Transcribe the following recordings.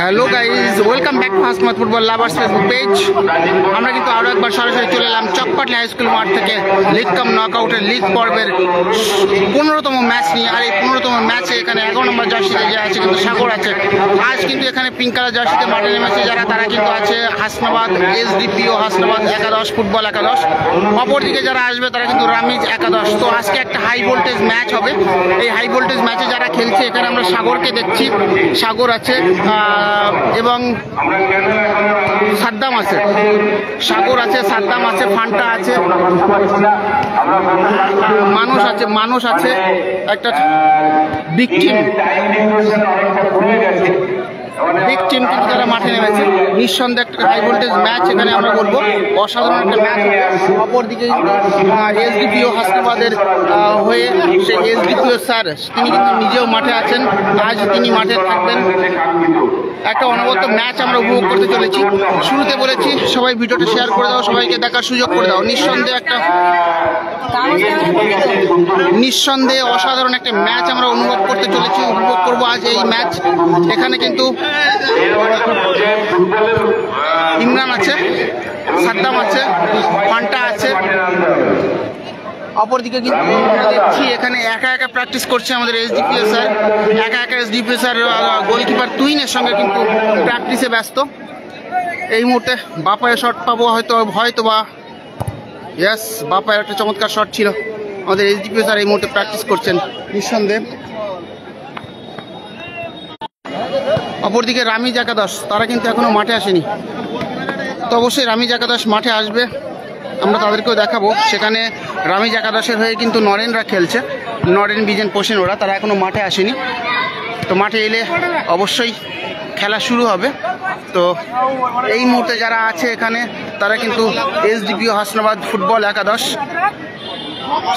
Hello guys, welcome back to Hasmat football lovers Facebook page. আমরা কিন্তু আরও একবার সরাসরি চলে এলাম চকপাটলি হাই স্কুল মাঠ থেকে লিগ কাম নকআউটের লিগ পর্বের 15তম ম্যাচ নিয়ে। আর এই 15তম ম্যাচে এখানে 11 নম্বর জার্সিতে যে আছে কিন্তু সাগর আছে। আজ কিন্তু এখানে পিঙ্ক কালার জার্সিতে মাঠে নেমেছে যারা, তারা কিন্তু আছে হাসনাবাদ এসডিপিও, হাসনাবাদ একাদশ, ফুটবল একাদশ। অপরদিকে যারা আসবে তারা কিন্তু রামিজ একাদশ। তো আজকে একটা হাই ভোল্টেজ ম্যাচ হবে। এই হাই ভোল্টেজ ম্যাচে যারা খেলছে এখানে আমরা সাগরকে দেখছি, সাগর আছে এবং সাদ্দাম আছে, সাগর আছে, সাদ্দাম আছে, ফান্টা আছে, মানুষ আছে, একটা বিগ টিম কিন্তু তারা মাঠে নেমেছে। নিঃসন্দেহে একটা হাই ভোল্টেজ ম্যাচ এখানে আমরা বলবো, অসাধারণ একটা ম্যাচ। অপরদিকে এসডিপিও হাসনাবাদের হয়ে সেই এসডিপিও স্যার তিনি কিন্তু নিজেও মাঠে আছেন, আজ তিনি মাঠে থাকবেন। একটা অনবদ্য ম্যাচ আমরা উপভোগ করতে চলেছি। শুরুতে বলেছি সবাই ভিডিওটা শেয়ার করে দাও, সবাইকে দেখার সুযোগ করে দাও। নিঃসন্দেহে অসাধারণ একটা ম্যাচ আমরা উপভোগ করবো আজ এই ম্যাচ। এখানে কিন্তু ইমরান আছে, সাদ্দাম আছে, ফান্টা আছে। অপরদিকে কিন্তু দেখছি এখানে একা একা প্র্যাকটিস করছে আমাদের SDPO sir, SDPO sir goalkeeper তুহিনের সঙ্গে কিন্তু প্র্যাকটিসে ব্যস্ত। এই মুহূর্তে বাপায়ের শট পাবো হয়তো বা ইয়েস, বাপায়ের একটা চমৎকার শট ছিল। আমাদের এসডিপিও স্যার এই মুহূর্তে প্র্যাকটিস করছেন নিঃসন্দেহে। অপরদিকে রামিজ একাদশ, তারা কিন্তু এখনো মাঠে আসেনি। তো অবশ্যই রামিজ একাদশ মাঠে আসবে, আমরা তাদেরকেও দেখাবো। সেখানে রামিজ একাদশের হয়ে কিন্তু নরেনরা খেলছে, নরেন বিজেন পোষেন, ওরা তারা এখনো মাঠে আসেনি। তো মাঠে এলে অবশ্যই খেলা শুরু হবে। তো এই মুহূর্তে যারা আছে এখানে তারা কিন্তু এসডিপিও হাসনাবাদ ফুটবল একাদশ।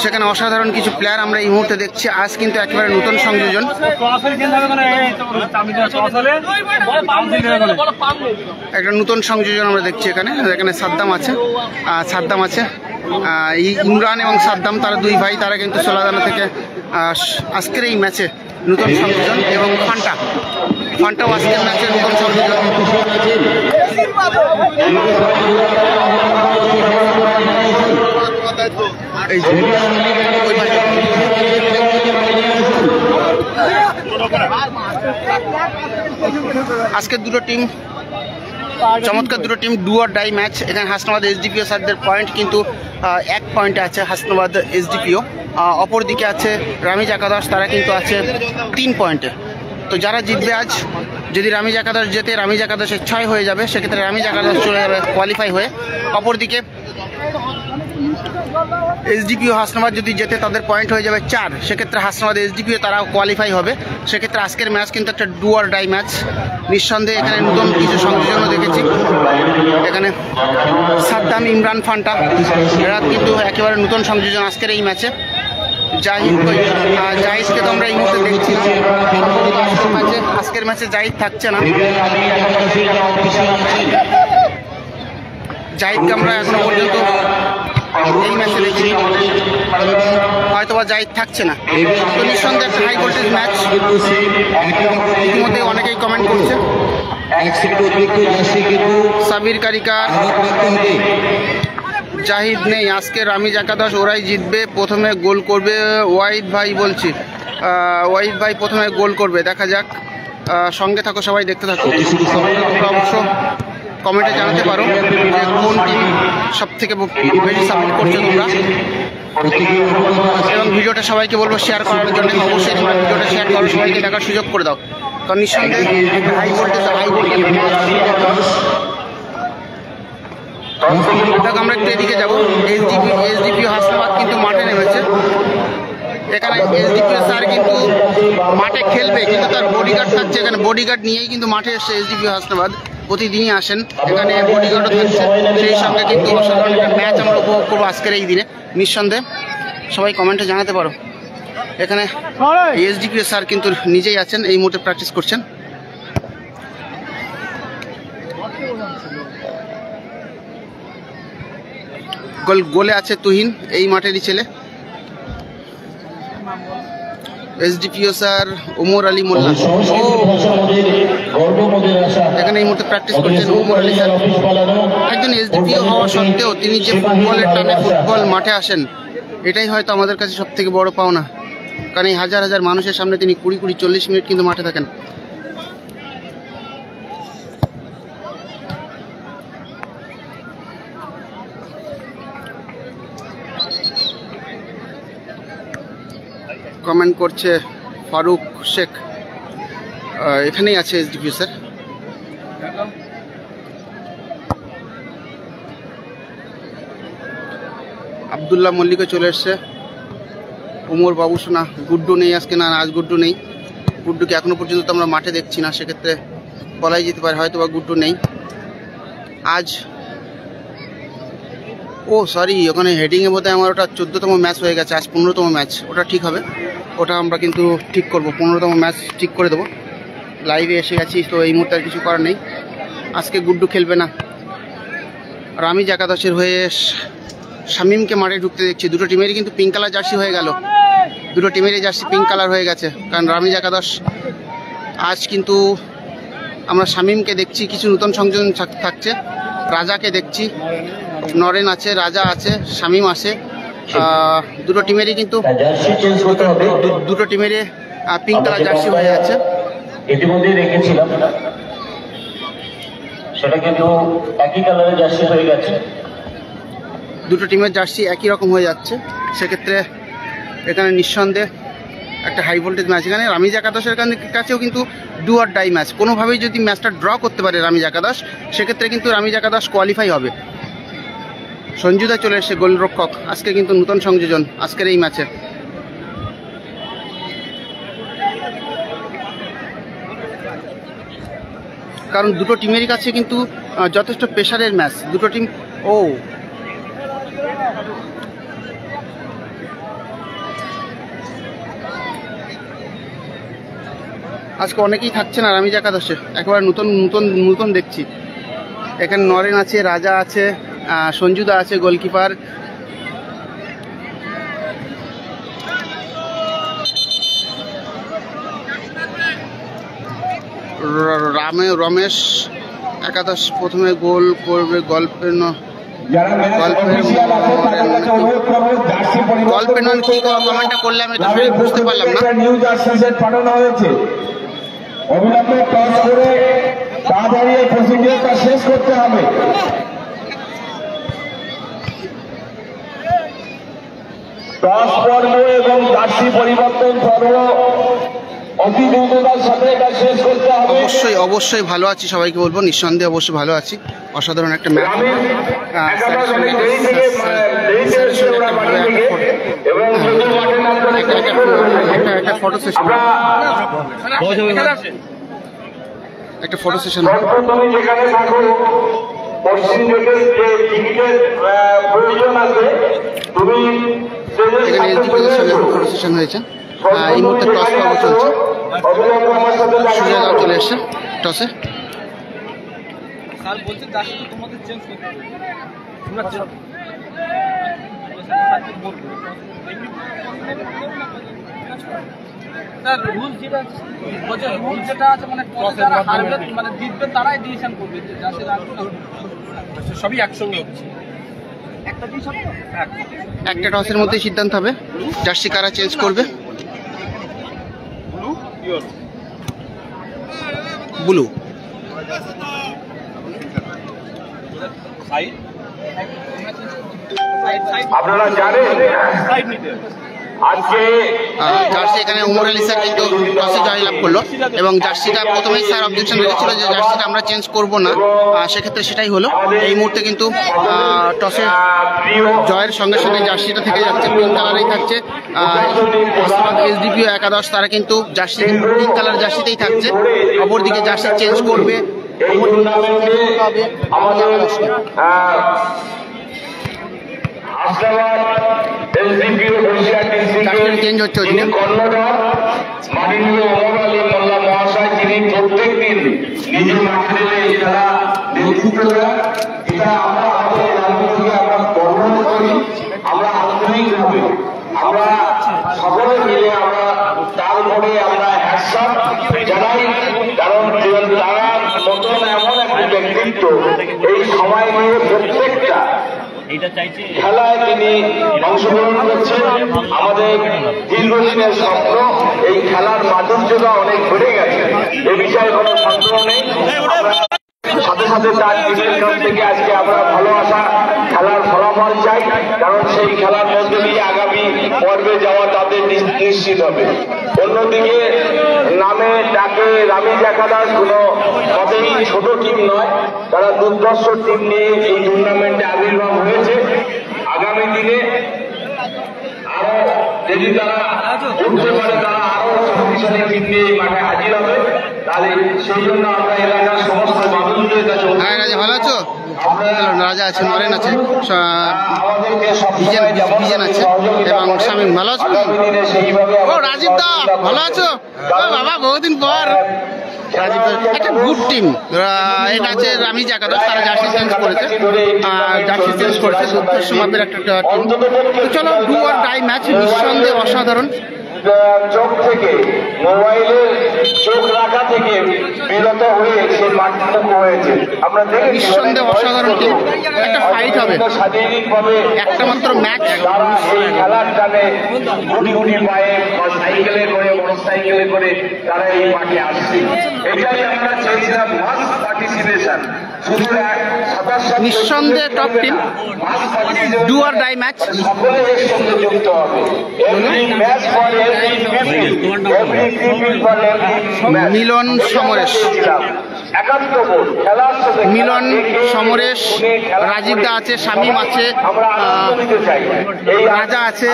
সেখানে অসাধারণ কিছু প্লেয়ার আমরা এই মুহূর্তে দেখছি। আজ কিন্তু একেবারে নতুন সংযোজন, একটা নতুন সংযোজন আমরা দেখছি এখানে সাদ্দাম আছে, ইমরান এবং সাদ্দাম, তারা দুই ভাই, তারা কিন্তু সোলাদানা থেকে আজকের এই ম্যাচে নতুন সংযোজন। এবং ফান্টাও আজকের ম্যাচে নতুন সংযোজন। আজকের দুটো টিম চমৎকার, দুটো team do or die match. এখানে হাসনাবাদ এসডিপিও স্যারদের পয়েন্ট কিন্তু 1 পয়েন্টে আছে হাসনাবাদ এসডিপিও। অপরদিকে আছে রামিজ একাদশ, তারা কিন্তু আছে 3 পয়েন্টে। তো যারা জিতবে আজ, যদি রামিজ একাদশ জেতে রামিজ একাদশের 6 হয়ে যাবে, সেক্ষেত্রে রামিজ একাদশ চলে যাবে কোয়ালিফাই হয়ে। অপরদিকে এসডিপিও হাসনাবাদ যদি জেতে তাদের পয়েন্ট হয়ে যাবে 4, সেক্ষেত্রে হাসনাবাদ এসডিপিও তারাও কোয়ালিফাই হবে। সেক্ষেত্রে আজকের ম্যাচ কিন্তু একটা ডু অর ডাই ম্যাচ। নিঃসন্দেহে এখানে নতুন কিছু সংযোজনও দেখেছি। এখানে সাদ্দাম, ইমরান, ফান্টা, এরা কিন্তু একেবারে নতুন সংযোজন আজকের এই ম্যাচে। জাহিদকে তো আমরা এই মুহূর্তে দেখছি না, আজকের ম্যাচে জাহিদ থাকছে না। জাহিদকে আমরা এখনো পর্যন্ত এই ম্যাচে দেখি, হয়তোবা জাহিদ থাকছে না। তো নিঃসন্দেহে একটা হাই ভোল্টেজ ম্যাচ। ইতিমধ্যে অনেকেই কমেন্ট করছে। সাবির কারিকার, জাহিদ নেই আজকে, রামিজ একাদশ ওরাই জিতবে, প্রথমে গোল করবে ওয়াহিদ ভাই বলছি। ওয়াহিদ ভাই প্রথমে গোল করবে, দেখা যাক। সঙ্গে থাকো, সবাই দেখতে থাকো। তোমরা অবশ্য কমেন্টে জানাতে পারো যে কোন টিম সব থেকে বেশি সাপোর্ট করছে তোমরা। এবং ভিডিওটা সবাইকে বলবো শেয়ার করার জন্য। অবশ্যই তোমরা ভিডিওটা শেয়ার করো, সবাইকে দেখার সুযোগ করে দাও। কারণ নিঃসন্দেহে হাই ভোল্টেজ আমরা একটু এদিকে যাবো। এসডিপিও হাসনাবাদ কিন্তু মাঠে নেমেছে। এখানে এসডিপিও স্যার কিন্তু মাঠে খেলবে, কিন্তু তার বডিগার্ড থাকছে এখানে। বডিগার্ড নিয়েই কিন্তু মাঠে এসছে এসডিপিও হাসনাবাদ, প্রতিদিনই আসেন এখানে, বডিগার্ডও থাকছে। সেই সঙ্গে কিন্তু অসাধারণ একটা ম্যাচ আমরা উপভোগ করবো আজকের এই দিনে। নিঃসন্দেহে সবাই কমেন্টে জানাতে পারো। এখানে এসডিপিও স্যার কিন্তু নিজেই আছেন, এই মুহূর্তে প্র্যাকটিস করছেন। গোলে আছে তুহিন, এই মাঠেরই ছেলে। এসডিপিও স্যার ওমর আলী মোল্লা এখানে এই মুহূর্তে প্র্যাকটিস করছেন ওমর আলী স্যার। একজন এসডিপিও হওয়া সত্ত্বেও তিনি যে ফুটবলের টানে ফুটবল মাঠে আসেন, এটাই হয়তো আমাদের কাছে সব থেকে বড় পাওনা। কারণ এই হাজার হাজার মানুষের সামনে তিনি 20-40 মিনিট কিন্তু মাঠে থাকেন। কমেন্ট করছে ফারুক শেখ, এখানেই আছে এসডিপিও স্যার। আবদুল্লাহ মল্লিকও চলে এসছে। ওমর বাবু সোনা, গুড্ডু নেই আজকে। না, আজ গুড্ডু নেই। গুড্ডুকে এখনো পর্যন্ত তো আমরা মাঠে দেখছি না, সেক্ষেত্রে বলাই যেতে পারে হয়তো বা গুড্ডু নেই আজ। ও সরি, ওখানে হেডিংয়ে বোধহয় আমার ওটা 14তম ম্যাচ হয়ে গেছে, আজ 15তম ম্যাচ। ওটা ঠিক হবে, ওটা আমরা কিন্তু ঠিক করব। 15তম ম্যাচ ঠিক করে দেবো। লাইভে এসে গেছি তো এই মুহূর্তে আর কিছু করার নেই। আজকে গুড্ডু খেলবে না। রামিজ একাদশের হয়ে শামিমকে মাঠে ঢুকতে দেখছি। দুটো টিমেরই কিন্তু পিঙ্ক কালার জার্সি হয়ে গেল। দুটো টিমেরই জার্সি পিঙ্ক কালার হয়ে গেছে, কারণ রামিজ একাদশ আজ কিন্তু আমরা শামিমকে দেখছি। কিছু নতুন সংযোজন থাকছে। রাজাকে দেখছি, নরেন আছে, রাজা আছে, শামিম আছে। দুটো টিমেরই কিন্তু দুটো টিমেরই পিঙ্ক কালার জার্সি হয়ে যাচ্ছে। ইতিমধ্যেই রেখেছিলাম, সেটা কিন্তু একই কালারের জার্সি হয়ে গেছে। দুটো টিমের জার্সি একই রকম হয়ে যাচ্ছে, সেক্ষেত্রে এখানে নিঃসন্দেহে একটা হাই ভোল্টেজ ম্যাচ। এখানে রামিজ একাদশের কাছেও কিন্তু ডু অর ডাই ম্যাচ। কোনোভাবেই যদি ম্যাচটা ড্র করতে পারে রামিজ একাদশ, সেক্ষেত্রে কিন্তু রামিজ একাদশ কোয়ালিফাই হবে। সঞ্জুদা চলে এসে গোলরক্ষক, আজকে কিন্তু নতুন সংযোজন আজকের এই ম্যাচে। কারণ দুটো টিমেরই কাছে কিন্তু যথেষ্ট প্রেশারের ম্যাচ। দুটো টিম আজকে অনেকেই থাকছে না রামিজ একাদশে, একেবারে নতুন নতুন নতুন দেখছি। এখানে নরেন আছে, রাজা আছে, সঞ্জুদা আছে গোলকিপার। রমেশ একাদশ প্রথমে গোল করবে। গল্পের কি কমেন্টটা করলে আমি বুঝতে পারলাম না। অবিলম্বে টস করে তাড়াতাড়ি এই প্রসিডিউরটা শেষ করতে হবে। টস পর্ব এবং জার্সি পরিবর্তন পর্ব অতি দ্রুততার সাথে এটা শেষ করতে হবে। অবশ্যই ভালো আছি, সবাইকে বলবো নিঃসন্দেহে অবশ্যই ভালো আছি। অসাধারণ একটা ম্যাচ। একটা ফটো সেশন তুমি যেখানে থাকো, পশ্চিম দিকের যে টিকিটের প্রয়োজন আছে, তুমি এখানে এসডিপিওর সঙ্গে ফটো সেশন হয়েছে। এই মুহূর্তে টস পর্ব চলছে। সুজয়দাও চলে এসছে টসে। সবই একসঙ্গে হচ্ছে। একটা টসের মধ্যে সিদ্ধান্ত হবে জার্সি কারা চেঞ্জ করবে। ব্লু আপনারা জানেন আজকে জার্সি এখানে ওমর আলী স্যার কিন্তু টসে জয় লাভ করলো এবং জার্সিটা প্রথমেই স্যার অবজেকশন রেখেছিল যে জার্সিটা আমরা চেঞ্জ করব না, সেক্ষেত্রে সেটাই হলো। এই মুহূর্তে কিন্তু টসে জয়ের সঙ্গে সঙ্গে জার্সিটা থেকে যাচ্ছে, পিঙ্ক কালারেই থাকছে। এসডিপিও একাদশ তারা কিন্তু জার্সি পিঙ্ক কালার জার্সিতেই থাকছে, অপরদিকে জার্সি চেঞ্জ করবে। চেঞ্জ হচ্ছে ওদিকে। মাননীয় ওমর আলী মোল্লা মহাশয়, যিনি প্রত্যেক দিন নিজে মাঠে তারা নেতৃত্ব দেন, এটা আমরা আমাদের রাজ্য থেকে আমরা গর্ব করি। আমরা আন্তরিকভাবে আমরা সকলে মিলে আমরা তার জানাই, কারণ তারা মতন এমন একটা ব্যক্তিত্ব এই সময় নিয়ে প্রত্যেকটা খেলায় তিনি অংশগ্রহণ করছেন। আমাদের দীর্ঘদিনের স্বপ্ন, এই খেলার মাধুর্যতা অনেক বেড়ে গেছে, এ বিষয়ে কোনো সন্দেহ নেই। সাথে সাথে তার নিজের কাছ থেকে আজকে আমরা ভালোবাসা খেলার ফলাফল চাই, কারণ সেই খেলার মধ্যে দিয়ে আগামী পর্বে যাওয়া তাদের নিশ্চিত হবে। অন্যদিকে নামে ডাকে রামিজ একাদশ কোনো মতেই ছোট টিম নয়, তারা দুর্ধর্ষ টিম নিয়ে এই টুর্নামেন্টে আবির্ভাব হয়েছে। আগামী দিনে আরো যদি তারা উঠতে পারে, তারা আরো শক্তিশালী টিম নিয়ে এই মাঠে হাজির হবে। তাহলে সেই জন্য আমরা এলাকার সমস্ত মানুষদের কাছে ভালো আছো? রাজা আছে, নরেন আছে, বিজেন আছে এবং স্বামী। ভালো আছো? ও রাজীব দা ভালো আছো? বাবা বহুদিন পর। রাজীব দা একটা গুড টিম। এটা আছে রামিজ একাদশ, তারা জার্সি চেঞ্জ করেছে, মাপের একটা টিম। চলো ডু আর ডাই ম্যাচ, নিঃসন্দেহে অসাধারণ। চোখ থেকে মোবাইলের চোখ রাখা থেকে বিরত হয়ে সে মাঠমুখ হয়েছে। আমরা দেখেছি নিঃসন্দেহে অসাধারণ টিম, একটা ফাইট হবে। শারীরিকভাবে একটা মাত্র ম্যাচ, তারা এই খেলার টানে গুটি গুটি পায়ে সাইকেলে করে মোটরসাইকেলে করে তারা এই মাঠে আসছে। এটাই আমরা চেয়েছিলাম, মাস পার্টিসিপেশন। নিঃসন্দেহে top team, do or die match. সকলে এর সঙ্গে যুক্ত হবে। মিলন সমরেশ, মিলন সমরেশ, রাজীব দা আছে, শামীম আছে, রাজা আছে,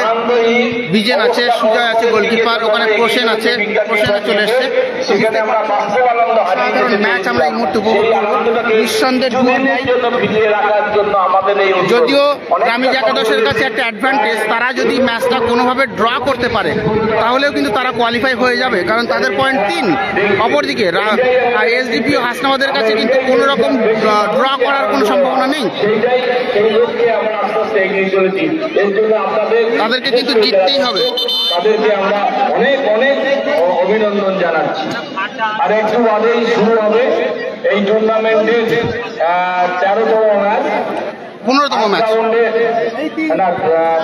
বিজেন আছে, সুজয় আছে গোলকিপার, ওখানে প্রসেন আছে, প্রসেনে চলে এসছে। ম্যাচ আমরা এই মুহূর্তে উপভোগ করবো। নিঃসন্দেহে যদিও রামিজ একাদশের কাছে একটা অ্যাডভান্টেজ, তারা যদি ম্যাচটা কোনোভাবে ড্র করতে পারে তাহলেও কিন্তু তারা কোয়ালিফাই হয়ে যাবে, কারণ তাদের পয়েন্ট 3। অপরদিকে এসডিপি ও হাসনাবাদের কাছে কিন্তু কোনো রকম ড্র করার কোনো সম্ভাবনা নেই, তাদেরকে কিন্তু জিততেই হবে। তাদেরকে আমরা অনেক অনেক অভিনন্দন জানাচ্ছি। আর একটু বাদেই শুরু হবে এই টুর্নামেন্টের 13তম ম্যাচ, 15তম ম্যাচ,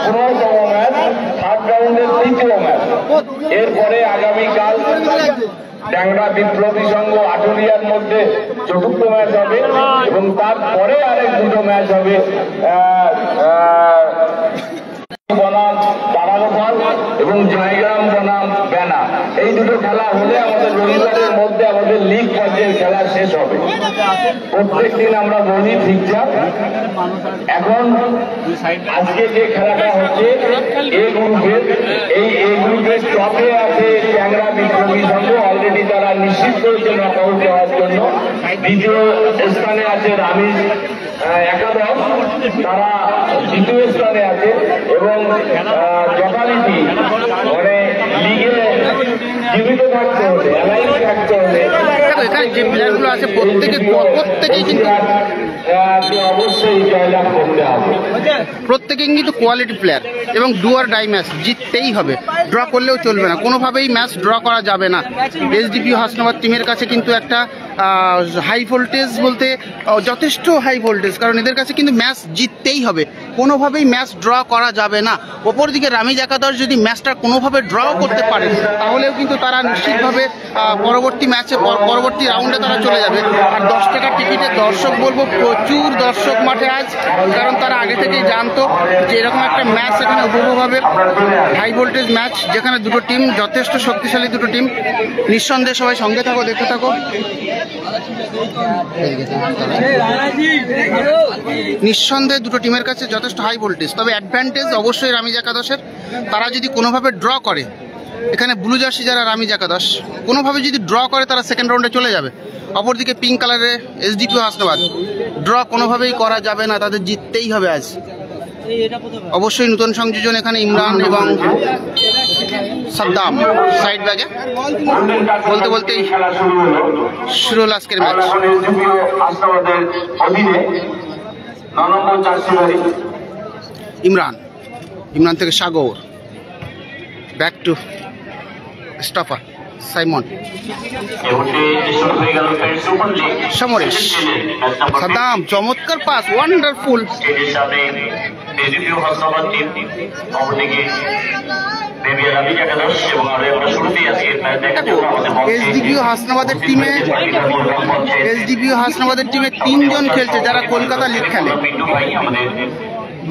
15তম ম্যাচ, 7 রাউন্ডের 3য় ম্যাচ। এরপরে আগামীকাল ট্যাংরা বিপ্লবী সংঘ আটুরিয়ার মধ্যে 4র্থ ম্যাচ হবে এবং তারপরে আরেক 2টো ম্যাচ হবে বনাম তারাগোপাল এবং জয়গ্রাম বনাম বেনা। এই 2টো খেলা হলে আমাদের রবিবারের মধ্যে আমাদের লিগ পর্যায়ের খেলা শেষ হবে। প্রত্যেক দিন আমরা বলি ফিক্সার। এখন আজকে যে খেলাটা হচ্ছে এ গ্রুপের, এই এ গ্রুপের টপে আছে ট্যাংরা বিপ্লবী সংঘ, অলরেডি তারা নিশ্চিত করেছে নক আউট হওয়ার জন্য। দ্বিতীয় স্থানে আছে রামিজ একাদশ, তারা দ্বিতীয় স্থানে আছে এবং যথারীতি মানে লিগে জীবিত থাকতে হলে, অ্যালাইভ থাকতে হলে এখানে যে প্লেয়ারগুলো আছে প্রত্যেকেই কিন্তু অবশ্যই জয়লাভ করতে হবে। প্রত্যেকেই কিন্তু কোয়ালিটি প্লেয়ার এবং ডু আর ডাই ম্যাচ জিততেই হবে, ড্র করলেও চলবে না, কোনোভাবেই ম্যাচ ড্র করা যাবে না। এসডিপি হাসনাবাদ টিমের কাছে কিন্তু একটা হাই ভোল্টেজ বলতে যথেষ্ট হাই ভোল্টেজ, কারণ এদের কাছে কিন্তু ম্যাচ জিততেই হবে, কোনোভাবেই ম্যাচ ড্র করা যাবে না। অপরদিকে রামিজ একাদশ যদি ম্যাচটা কোনোভাবে ড্র করতে পারে তাহলেও কিন্তু তারা নিশ্চিতভাবে পরবর্তী ম্যাচে পরবর্তী রাউন্ডে তারা চলে যাবে। আর 10 টাকার টিকিটে দর্শক বলবো প্রচুর দর্শক মাঠে আজ, কারণ তারা আগে থেকেই জানতো যে এরকম একটা ম্যাচ এখানে উপভোগ হবে, হাই ভোল্টেজ ম্যাচ, যেখানে 2টো টিম যথেষ্ট শক্তিশালী, 2টো টিম। নিঃসন্দেহে সবাই সঙ্গে থাকো, দেখতে থাকো। নিঃসন্দেহে 2টো টিমের কাছে যথেষ্ট হাই ভোল্টেজ, তবে অ্যাডভান্টেজ অবশ্যই রামিজ একাদশের। তারা যদি কোনোভাবে ড্র করে, এখানে ব্লু জার্সি যারা রামিজ একাদশ কোনোভাবে যদি ড্র করে তারা সেকেন্ড রাউন্ডে চলে যাবে। অপরদিকে পিঙ্ক কালারে এসডিপি হাসনাবাদ, ড্র কোনোভাবেই করা যাবে না, তাদের জিততেই হবে আজ। অবশ্যই নতুন সংযোজন এখানে ইমরান এবং সাদ্দাম সাইড ব্যাগে বলতে বলতেই শুরু হলো আজকের ম্যাচ। ইমরান থেকে Sagar, back to stopper Saimon, Samaresh, Saddam, চমৎকার পাস, ওয়ান্ডারফুল। এসডিপিও হাসনাবাদের টিমে 3 জন খেলছে যারা কলকাতা লিগ খেলে,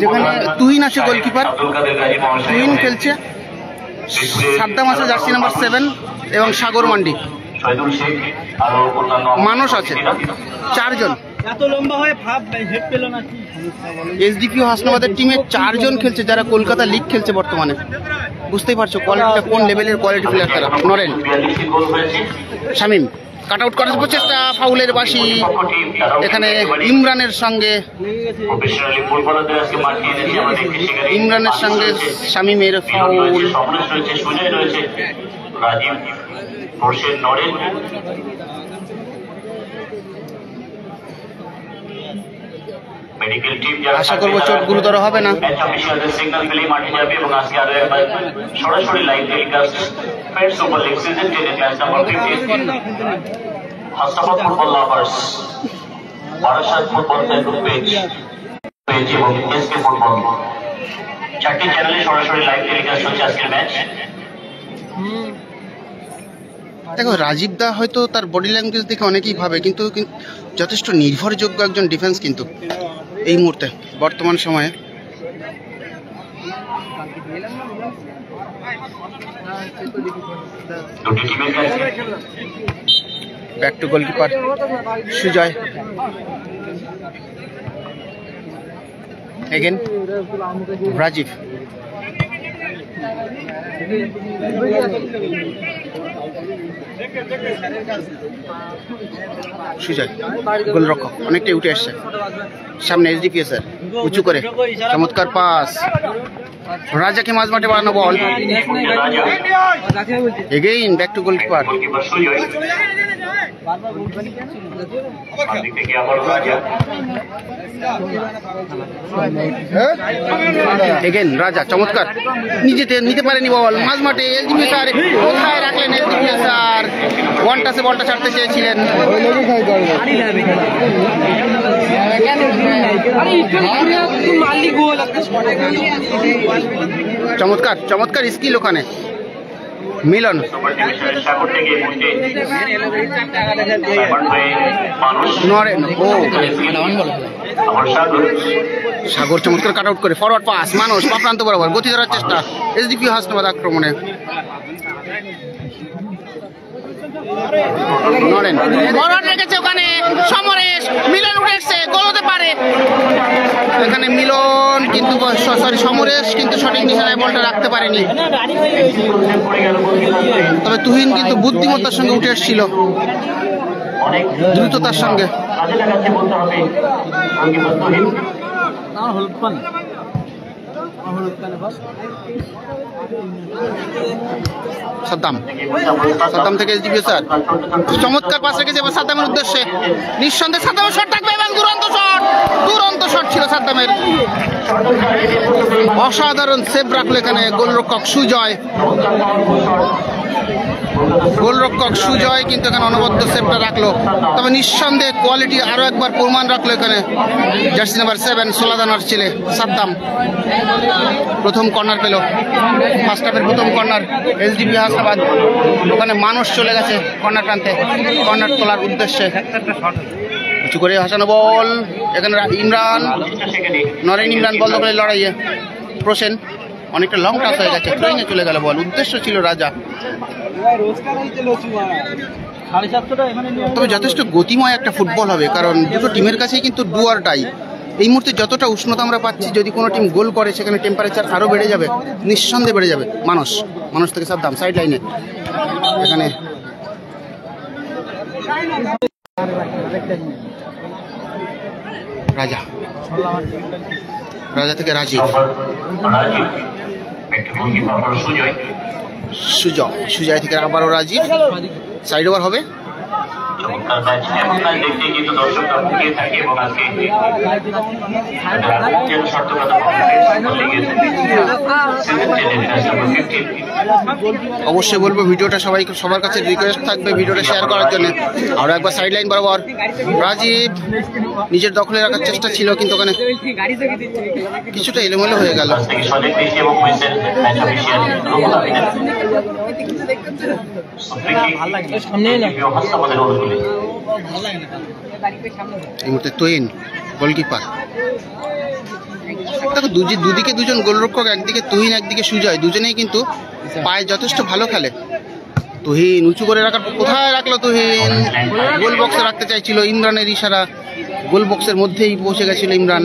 যেখানে তুহিন আছে গোলকিপার, তুহিন খেলছে, সাদ্দাম আছে জার্সি নাম্বার 7 এবং সাগর মান্ডি, মানুষ আছে, 4 জন। এসডিপিও হাসনাবাদের টিমে 4 জন খেলছে যারা কলকাতা লিগ খেলছে বর্তমানে। বুঝতেই পারছো কোয়ালিটিটা কোন লেভেলের কোয়ালিটি প্লেয়ার তারা। নরেন, শামিম কাট আউট করার প্রচেষ্টা, ফাউলের বাসি এখানে ইমরানের সঙ্গে শামিমের ফাউল। আশা করবো চোট গুরুতর হবে না। সরাসরি live telecast fair super league season 10 এর match number 15 Hasnabad football lovers, Barasat football Facebook page এবং এসকে ফুটবল 4টি চ্যানেলে সরাসরি লাইভ টেলিকাস্ট হচ্ছে আজকের ম্যাচ। দেখো, রাজীব দা হয়তো তার বডি ল্যাঙ্গুয়েজ দেখে অনেকেই ভাবে, কিন্তু যথেষ্ট নির্ভরযোগ্য একজন ডিফেন্স কিন্তু এই মুহূর্তে বর্তমান সময়ে। Back to goalkeeper Sujoy, again Rajib, Sujoy গোলরক্ষক অনেকটাই উঠে আসছে, সামনে এসডিপিএস এর উঁচু করে চমৎকার পাস, রাজাকে মাঝ মাঠে বাড়ানো ball, again back to goalkeeper, again Raja চমৎকার, নিতে পারেনি বল, মাঝ মাঠে এসডিপিএস আর কোথায় রাখলেন এসডিপিএস আর, ওয়ান টাচে বলটা ছাড়তে চেয়েছিলেন। চমৎকার চমৎকার স্কিল ওখানে, মিলন সাগর চমৎকার কাট আউট করে ফরওয়ার্ড পাস, মানুষ প্রান্ত বরাবর গতি ধরার চেষ্টা, এসডিপি হাসনাবাদ আক্রমণে, নরেন ফরওয়ার্ড রেখেছে ওখানে, সমরেশ, মিলন উঠে এসছে, গোল হতে পারে এখানে, মিলন কিন্তু সমরেশ কিন্তু সঠিক নিশানায় বলটা রাখতে পারেনি, তবে তুহিন কিন্তু বুদ্ধিমত্তার সঙ্গে উঠে এসেছিল, দ্রুততার সঙ্গে। সাদ্দাম থেকে এসডিপিএস স্যার চমৎকার পাস রেখেছে সাদ্দামের উদ্দেশ্যে, নিঃসন্দেহে সাদ্দামের শট থাকবে এবং দুরন্ত শট ছিল সাদ্দামের, অসাধারণ সেভ রাখলো এখানে গোলরক্ষক সুজয়, কিন্তু এখানে অনবদ্য সেভটা রাখলো, তবে নিঃসন্দেহে কোয়ালিটি আরো একবার প্রমাণ রাখলো এখানে জার্সি নাম্বার 7 সোলাদানার ছেলে সাদ্দাম। প্রথম কর্নার পেল, ফার্স্ট হাফের প্রথম কর্নার এসডিপি হাসনাবাদ, ওখানে মানুষ চলে গেছে কর্নার প্রান্তে, কর্নার তোলার উদ্দেশ্যে, উঁচু করে হাসানো বল, এখানে নরেন ইমরান বল দখলের লড়াইয়ে, প্রসেন অনেকটা লং টাচ হয়ে গেছে, ট্রেনে চলে গেল বল, উদ্দেশ্য ছিল রাজা, তবে যথেষ্ট গতিময় একটা ফুটবল হবে, কারণ দুটো টিমের কাছেই কিন্তু ডু অর ডাই। এই মুহূর্তে যতটা উষ্ণতা আমরা পাচ্ছি, যদি কোনো টিম গোল করে সেখানে টেম্পারেচার আরও বেড়ে যাবে, নিঃসন্দেহে বেড়ে যাবে। মানুষ থেকে সাদ্দাম সাইড লাইনে, এখানে রাজা থেকে রাজীব, সুজয় থেকে আবারও রাজীব, সাইড ওভার হবে, চমৎকার ম্যাচ এমন ম্যাচ দেখতে কিন্তু দর্শকরা মুখিয়ে থাকে এবং আজকে অবশ্যই বলবো ভিডিওটা সবার কাছে রিকোয়েস্ট থাকবে ভিডিওটা শেয়ার করার জন্য। আরও একবার সাইড লাইন বরাবর রাজীব নিজের দখলে রাখার চেষ্টা ছিল, কিন্তু ওখানে কিছুটা এলোমেলো হয়ে গেল। এই মুহূর্তে তোয়েন গোলকিপার। দেখো দুদিকে দুজন গোলরক্ষক, একদিকে তুহিন একদিকে সুজয়, দুজনেই কিন্তু পায়ে যথেষ্ট ভালো খেলে। তুহিন উঁচু করে রাখার, কোথায় রাখলো তুহিন? গোল বক্সে রাখতে চাইছিল, ইমরানের ইশারা, গোল বক্সের মধ্যেই পৌঁছে গেছিল ইমরান।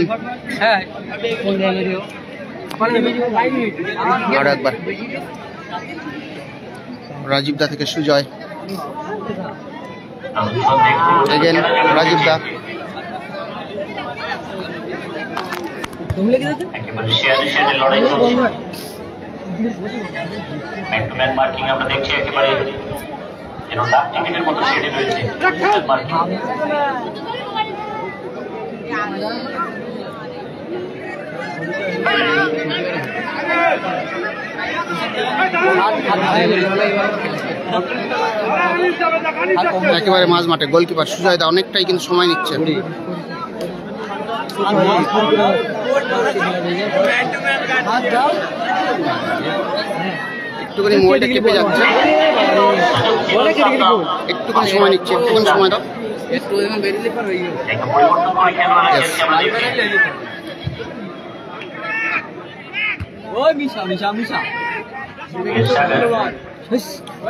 আর একবার রাজীব দা থেকে সুজয়, রাজীব দা মার্কিং আমরা দেখছি একেবারে ডাক টিকিটের মতো শেডে রয়েছে একেবারে মাঝ মাঠে গোলকিপার সুজয় দা অনেকটাই কিন্তু সময় নিচ্ছে। একটুখানি মোবাইলটা কেঁপে যাচ্ছে, একটুখানি সময় নিচ্ছে, একটুখানি সময় দাও।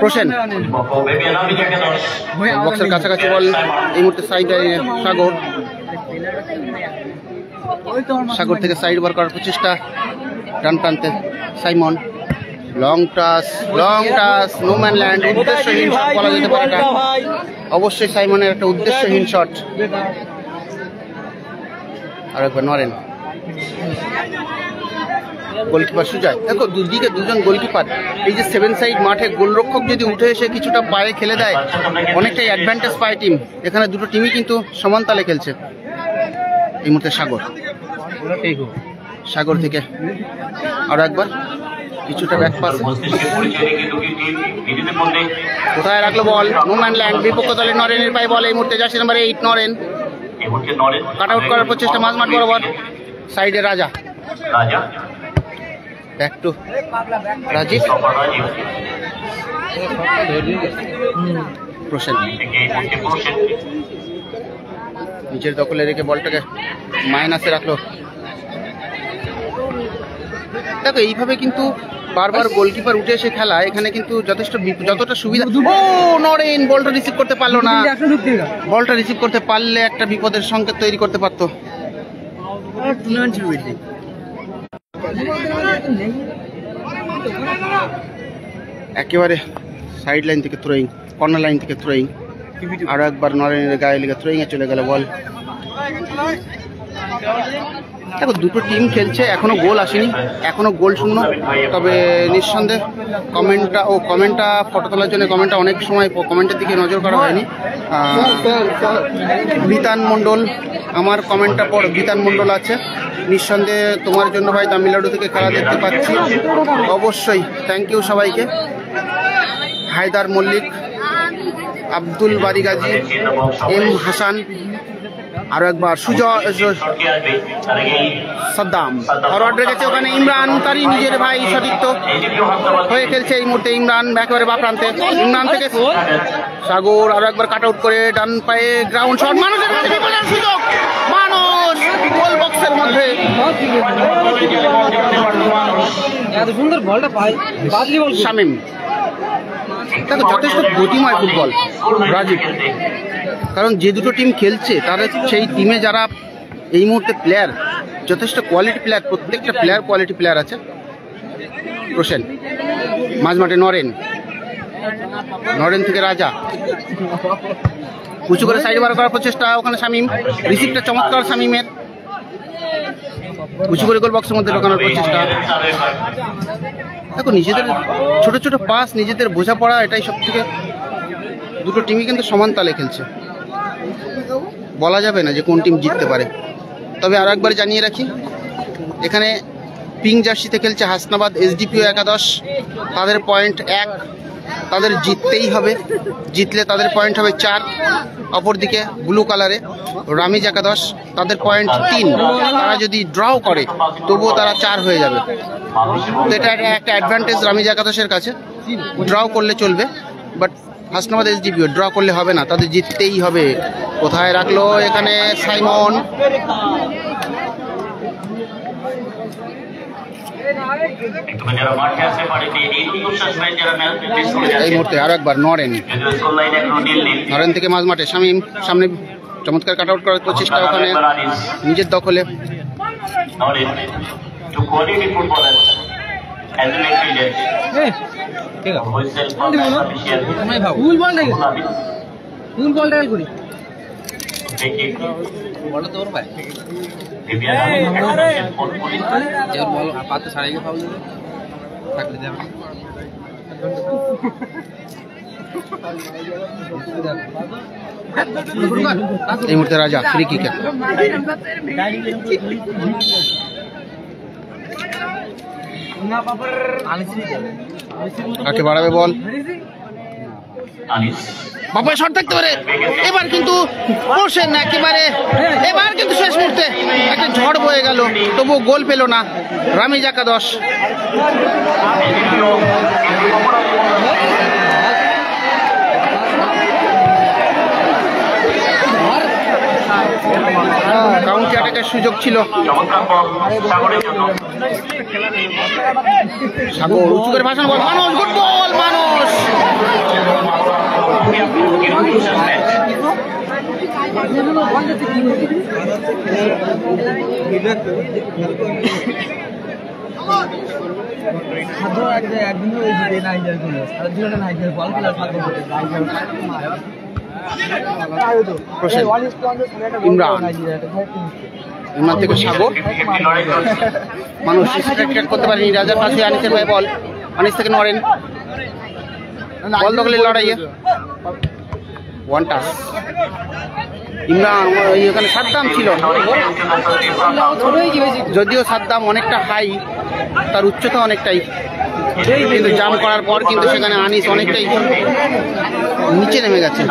প্রসেন বক্সের কাছাকাছি বল, এই মুহূর্তে সাইড সাগর, সাগর থেকে সাইড বার করার প্রচেষ্টা, ডান প্রান্তে সাইমন, লং টাস, নো ম্যান ল্যান্ড, উদ্দেশ্যহীন শট বলা যেতে পারে এটা। অবশ্যই সাইমনের একটা উদ্দেশ্যহীন শট। আর একবার নরেন, গোলকিপার সুজয়। দেখো দুদিকে দুজন গোলকিপার, এই যে 7 সাইড মাঠে গোলরক্ষক যদি উঠে এসে কিছুটা পায়ে খেলে দেয়, অনেকটাই অ্যাডভান্টেজ পায় টিম। এখানে দুটো টিমই কিন্তু সমান তালে খেলছে। এই মুহূর্তে সাগর থেকে আরো একবার কিছুটা ব্যাক পাস, কোথায় রাখলো বল? নো ম্যান ল্যান্ড, বিপক্ষ দলের নরেনের পায়ে বল। এই মুহূর্তে jersey number 8 Naren cut out করার প্রচেষ্টা, মাঝ মাঠ বরাবর সাইডে রাজা, ব্যাক টু রাজীব, প্রসেন নিচের দখলে রেখে বলটাকে মাইনাসে রাখলো। দেখো এইভাবে কিন্তু বারবার গোলকিপার উঠে এসে খেলা, এখানে কিন্তু যতটা সুবিধা। ও নরেন বলটা রিসিভ করতে পারলো না, বলটা রিসিভ করতে পারলে একটা বিপদের সংকেত তৈরি করতে পারতো। একেবারে সাইড লাইন থেকে থ্রোয়িং, কর্নার লাইন থেকে থ্রোয়িং, আরো একবার নরেনের গায়ে লেগে থ্রোয়িং এ চলে গেল বল। দেখো দুটো টিম খেলছে, এখনো গোল আসেনি, এখনো গোল শূন্য। তবে নিঃসন্দেহে কমেন্টটা ফটো তোলার জন্য কমেন্টটা অনেক সময় কমেন্টের দিকে নজর করা হয়নি। বিতান মণ্ডল, আমার কমেন্টটা পর বিতান মণ্ডল আছে। নিঃসন্দেহে তোমার জন্য ভাই তামিলনাড়ু থেকে খেলা দেখতে পাচ্ছি, অবশ্যই থ্যাংক ইউ সবাইকে। হায়দার মল্লিক, আব্দুল বারি গাজী, এম হাসান, আরো একবার সুজয় সাদ্দাম ফরওয়ার্ড রেখেছে, ওখানে ইমরান তারই নিজের ভাই সতীর্থ হয়ে খেলছে এই মুহূর্তে। ইমরান একেবারে বা প্রান্তে, ইমরান থেকে সাগর আরো একবার কাট আউট করে ডান পায়ে গ্রাউন্ড শট, মানুষের সুযোগ, মানুষ গোল বক্সের মধ্যে। এত সুন্দর বলটা পায় শামীম। দেখো যথেষ্ট গতিময় ফুটবল রাজীব, কারণ যে দুটো টিম খেলছে তারা সেই টিমে যারা এই মুহূর্তে প্লেয়ার, যথেষ্ট কোয়ালিটি প্লেয়ার, প্রত্যেকটা প্লেয়ার কোয়ালিটি প্লেয়ার আছে। প্রসেন মাঝমাঠে নরেন থেকে রাজা, উঁচু করে সাইড বার করার প্রচেষ্টা, ওখানে শামীম, রিসিভটা চমৎকার শামীমের, উঁচু করে গোল বক্সের মধ্যে ঢোকানোর প্রচেষ্টা। দেখো নিজেদের ছোট ছোট পাস, নিজেদের বোঝাপড়া, এটাই সব থেকে দুটো টিমই কিন্তু সমান তালে খেলছে, বলা যাবে না যে কোন টিম জিততে পারে। তবে আর একবার জানিয়ে রাখি, এখানে পিঙ্ক জার্সিতে খেলছে হাসনাবাদ এসডিপিও একাদশ। তাদের পয়েন্ট 1, তাদের জিততেই হবে, জিতলে তাদের পয়েন্ট হবে 4। অপরদিকে ব্লু কালারে রামিজ একাদশ, তাদের পয়েন্ট 3। তারা যদি ড্র করে তবুও তারা 4 হয়ে যাবে। তো এটা একটা অ্যাডভান্টেজ রামিজ একাদশের কাছে, ড্র করলে চলবে, বাট হাসনাবাদ এসডিপিও ড্র করলে হবে না, তাদের জিততেই হবে। কোথায় রাখলো এখানে সাইমন, এই মুহূর্তে আরো একবার নরেন থেকে মাঝ মাঠে শামীম, সামনে চমৎকার কাট আউট করার প্রচেষ্টা, ওখানে নিজের দখলে। এই মুহূর্তে রাজা ফ্রি কিকে, কাকে বাড়াবে বল, বাবা শট থাকতে পারে। এবার কিন্তু বসেন না একেবারে, এবার কিন্তু শেষ মুহূর্তে একটা ঝড় বয়ে গেল, তবুও গোল পেল না রামিজ একাদশ। কাউন্টি অ্যাটাকের সুযোগ ছিল, সাগর উঁচু করে ভাষণ বল, মানুষ গুড বল, মানুষ ইমরান থেকে সাগর, মানুষ করতে পারেনি। রাজার পাশে আনিসের ভাই বল, আনিস থেকে নরেন, বল দখলের লড়াইয়ে ওয়ান টাচ। ইমরান এখানে সাদ্দাম ছিল, যদিও সাদ্দাম অনেকটা হাই, তার উচ্চতা অনেকটাই, কিন্তু জাম করার পর কিন্তু সেখানে আনিস অনেকটাই নিচে নেমে গেছে।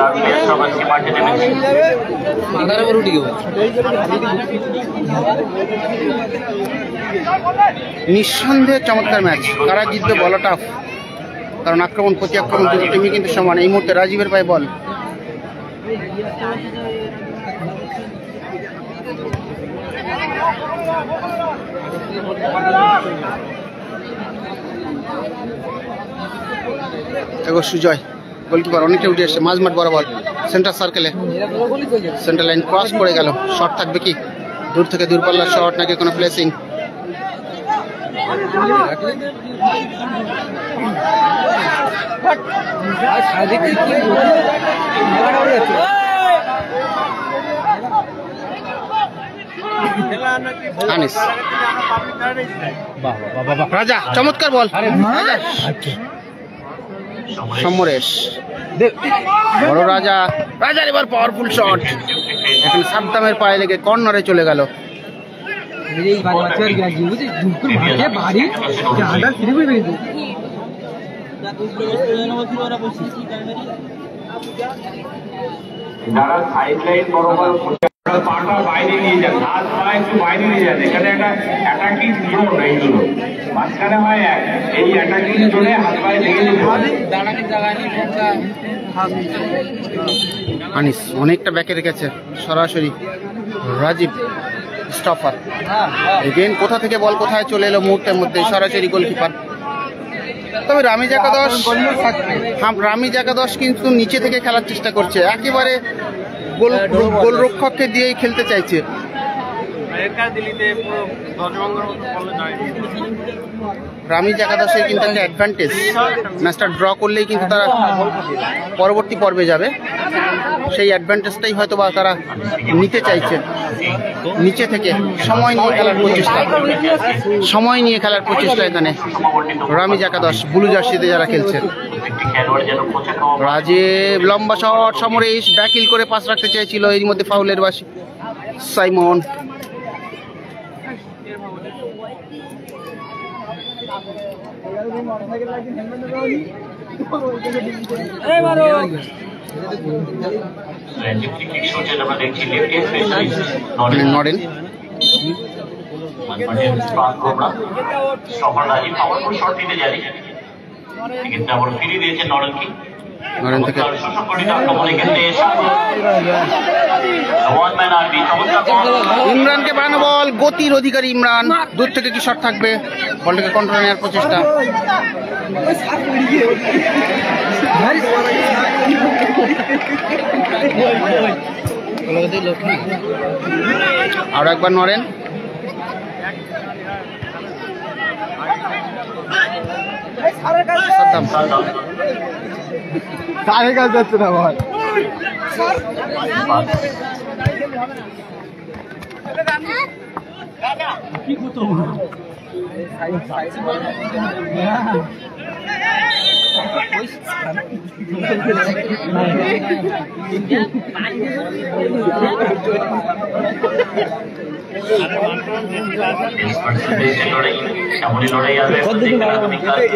নিঃসন্দেহে চমৎকার ম্যাচ, কারা জিতবে বলা টাফ, কারণ আক্রমণ প্রতি আক্রমণ দুটো টিমই কিন্তু সমান। এই মুহূর্তে রাজীবের পায়ে বল, সুজয় গোলকিপার অনেকটা উঠে এসছে, মাঝ মাঠ বরাবর সেন্টার সার্কেলে, সেন্টার লাইন ক্রস করে গেল। শট থাকবে কি, দূর থেকে দূরপাল্লার শট নাকি কোনো প্লেসিং? আনিস, রাজা চমৎকার বল, সমরেশ, বড় রাজা, রাজার এবার পাওয়ারফুল শট, এখানে সাদ্দামের পায়ে লেগে কর্নারে চলে গেল। যারা সাইড লাইন বরাবর পাটা বাইরে নিয়ে যান, হাত পা একটু বাইরে নিয়ে যান, এখানে একটা অ্যাটাকিং জোন, এইগুলো মাঝখানে হয় এক, এই অ্যাটাকিং জোনে হাত পায়ে লেগে যেতে হবে। আনিস অনেকটা ব্যাকে রেখেছে, সরাসরি রাজীব স্টপার, এগেন কোথা থেকে বল কোথায় চলে এলো মুহূর্তের মধ্যে, সরাসরি গোলকিপার। তবে রামিজ একাদশ কিন্তু নিচে থেকে খেলার চেষ্টা করছে, একেবারে গোলরক্ষককে দিয়েই খেলতে চাইছে। রামিজ একাদশের কিন্তু একটা অ্যাডভান্টেজ, ম্যাচটা ড্র করলেই কিন্তু তারা পরবর্তী পর্বে যাবে, সেই অ্যাডভান্টেজটাই হয়তো বা তারা নিতে চাইছে। নিচে থেকে সময় নিয়ে খেলার প্রচেষ্টা এখানে রামিজ একাদশ ব্লু জার্সিতে যারা খেলছে। রাজীব লম্বা শট, সমরেশ ব্যাকিল করে পাস রাখতে চেয়েছিল, এর মধ্যে ফাউলের বাসি সাইমন। নরেন নরেন থেকে ইমরানকে বানানো বল, গতির অধিকারী ইমরান, দূর থেকে কি শট থাকবে, বলটাকে কন্ট্রোল নেওয়ার প্রচেষ্টা। আরো একবার নরেন, কারে কাজ যাচ্ছে না ভাই।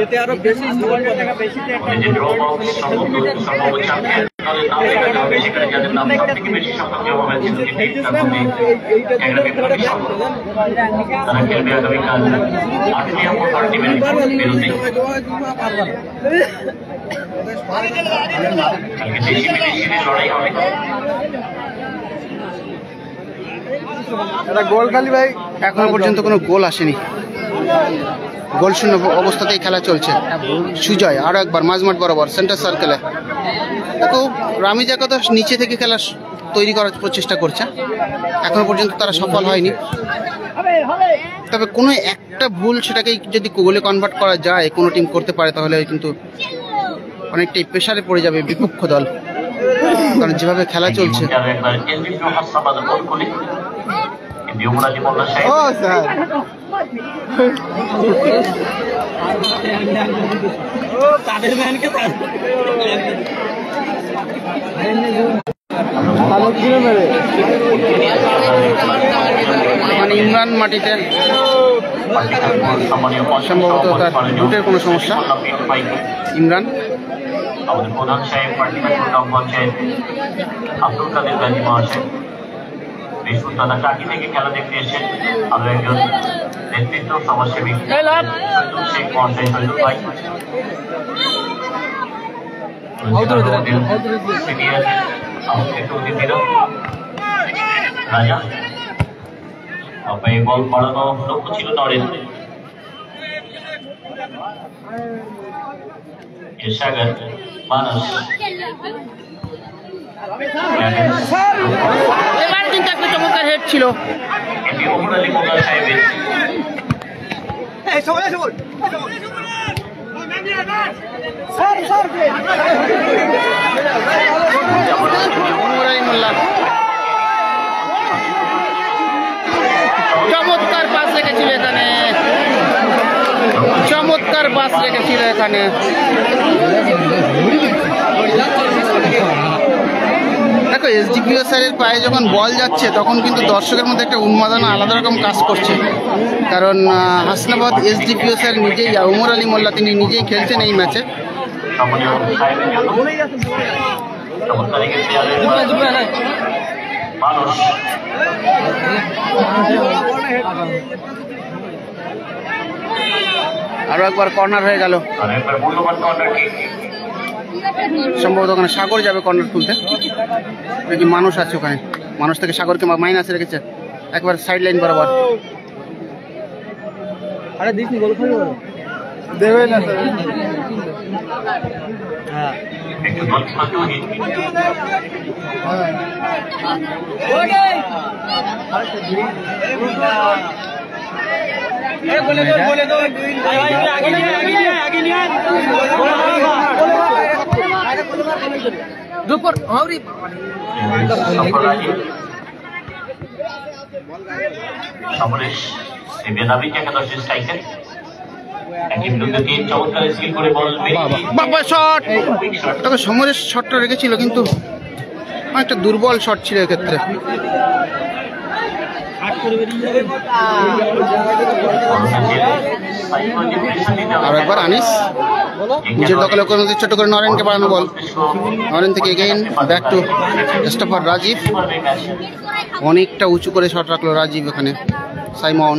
এতে আরো বেশি গোল খালি ভাই, এখনো পর্যন্ত কোনো গোল আসেনি, গোল শূন্য অবস্থাতেই খেলা চলছে। সুজয় আরো একবার মাঝমাঠ বরাবর সেন্টার সার্কেলে, দেখো রামিজা কত নিচে থেকে খেলা তৈরি করার প্রচেষ্টা করছে, এখনো পর্যন্ত তারা সফল হয়নি। তবে কোনো একটা ভুল সেটাকে যদি গোলে কনভার্ট করা যায়, কোনো টিম করতে পারে, তাহলে কিন্তু অনেকটাই প্রেসারে পড়ে যাবে বিপক্ষ দল, কারণ যেভাবে খেলা চলছে। ও স্যার তাদের ম্যানকে মানে ইমরান মাটিতে সম্ভবত তার রুটের কোনো সমস্যা। ইমরান আমাদের প্রধান সাহেব পঞ্চায়েত আব্দুল কাদের গাজী মহাশয় বৃহস্পতিবার টাকি থেকে খেলা দেখতে এসে আরো একজন নেতৃত্ব সমাজসেবী শহীদুল শেখ মহাশয়, শহীদুল ভাই সিনিয়র রাজা বল বাড়ানো লক্ষ্য ছিল নরেন সাগর মানুষ। এবার কিন্তু একটা চমৎকার হেড ছিল, এটি ওমর আলী মোল্লা সাহেবের চমৎকার পাস রেখেছিল এখানে, চমৎকার পাস রেখেছিল এখানে। দেখো এসডিপিও স্যারের পায়ে যখন বল যাচ্ছে তখন কিন্তু দর্শকের মধ্যে একটা উন্মাদনা আলাদা রকম কাজ করছে, কারণ হাসনাবাদ এসডিপিও স্যার নিজেই, ওমর আলী মোল্লা তিনি নিজেই খেলছেন এই ম্যাচে। আরো একবার কর্নার হয়ে গেল, সম্ভবত ওখানে সাগর যাবে কর্নার তুলতে, নাকি মানুষ আছে ওখানে, মানুষ থেকে সাগরকে মাইনাসে রেখেছে একবার সাইড লাইন বরাবর। আরে দিস নি গোল খালি দেবে না স্যার। হ্যাঁ বলে দো দুপুর হরি সমরেশ বেনাবিক একাদশের স্ট্রাইকার চমৎকার স্কিল করে বল বাবা শট, তবে সমরেশ শটটা রেখেছিল কিন্তু একটা দুর্বল শট ছিল এক্ষেত্রে। আর একবার আনিস নিজের দখলে করে ছোট করে নরেনকে বাড়ানো বল। নরেন থেকে again back to stopper Rajib, অনেকটা উঁচু করে শট রাখলো রাজীব এখানে। সাইমন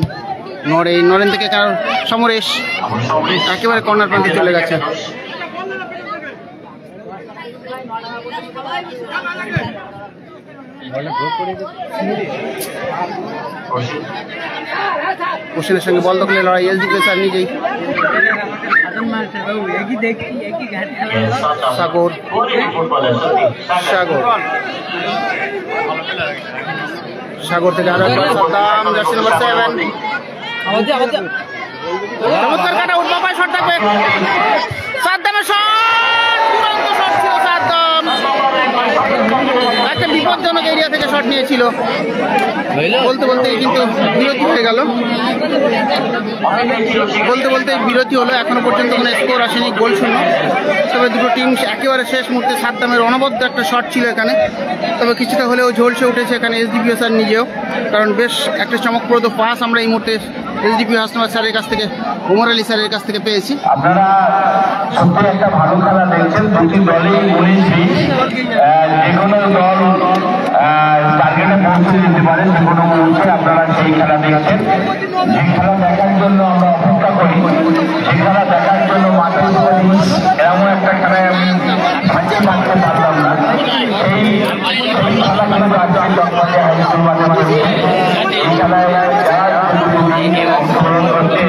নরেন থেকে সমরেশ একেবারে কর্নার প্রান্তে চলে গেছে। কোশ্চেনের সঙ্গে বল দখলে লড়াই এসডিপি স্যার নিজেই। সাগর সাগর সাগর থেকে আরো সাদ্দাম, জার্সি নাম্বার 7। চমৎকার কাটা উঠবা পায়, শট থাকবে সাদ্দামের শট, দুরন্ত শট ছিল সাদ্দাম, একটা বিপজ্জনক এরিয়া থেকে শট নিয়েছিল। বলতে বলতে কিন্তু বিরতি হয়ে গেল, বিরতি হলো। এখনো পর্যন্ত কোনো স্কোর আসেনি, গোল শূন্য। তবে দুটো টিম একেবারে শেষ মুহূর্তে সাদ্দামের অনবদ্য একটা শট ছিল এখানে, তবে কিছুটা হলেও ঝলসে উঠেছে এখানে এসডিপিও স্যার নিজেও, কারণ বেশ একটা চমকপ্রদ পাস আমরা এই মুহূর্তে এসডিপিও হাসনাবাদ স্যারের কাছ থেকে, ওমর আলী স্যারের কাছ থেকে পেয়েছি। আপনারা সত্যি একটা ভালো খেলা দেখছেন, দুটি দলেই 19-20, যে কোনো দল টার্গেটে পৌঁছে যেতে পারে যে কোনো মুহূর্তে। আপনারা সেই খেলা দেখছেন, যে খেলা দেখার জন্য আমরা অপেক্ষা করি, যে খেলা দেখার জন্য মাঠে করি, এমন একটা খেলায় আমি ভাবতে পারলাম না। সেই খেলাগুলো আজকে চকমালে হাইস্কুল মাঠে চলছে। এই খেলায় যারা অংশগ্রহণ করছে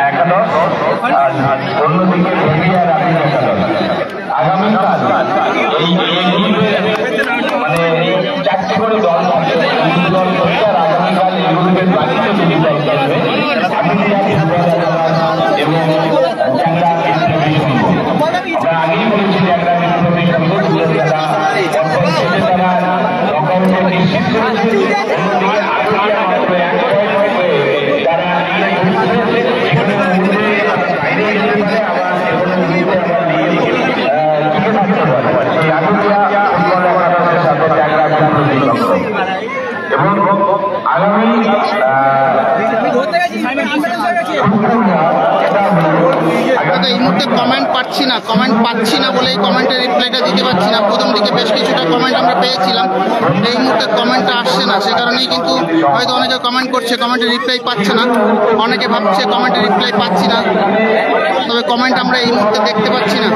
একাদশ, অন্যদিকে ভেবিয়া রাখি একাদশ। আগামীকাল মানে 4টে করে দল আছে, দল করছে। আর আগামীকাল এই গ্রুপের বাকিতে যদি দল থাকবে এবং চ্যাংড়া বিপ্লবী সংঘ। আমরা আগেই বলেছি চ্যাংড়া বিপ্লবী সংঘ তারা নকআউটে নিশ্চিত করেছে। অন্যদিকে আটুরিয়া মাত্র 1 পয়েন্ট হয়ে তারা এবং আগামী এই মুহূর্তে কমেন্ট পাচ্ছি না বলেই কমেন্টের রিপ্লাইটা দিতে পারছি না। প্রথম দিকে বেশ কিছুটা কমেন্ট আমরা পেয়েছিলাম, এই মুহূর্তে কমেন্টটা আসছে না, সে কারণেই কিন্তু হয়তো অনেকে কমেন্ট করছে, কমেন্টের রিপ্লাই পাচ্ছে না। অনেকে ভাবছে কমেন্টের রিপ্লাই পাচ্ছি না, তবে কমেন্ট আমরা এই মুহূর্তে দেখতে পাচ্ছি না।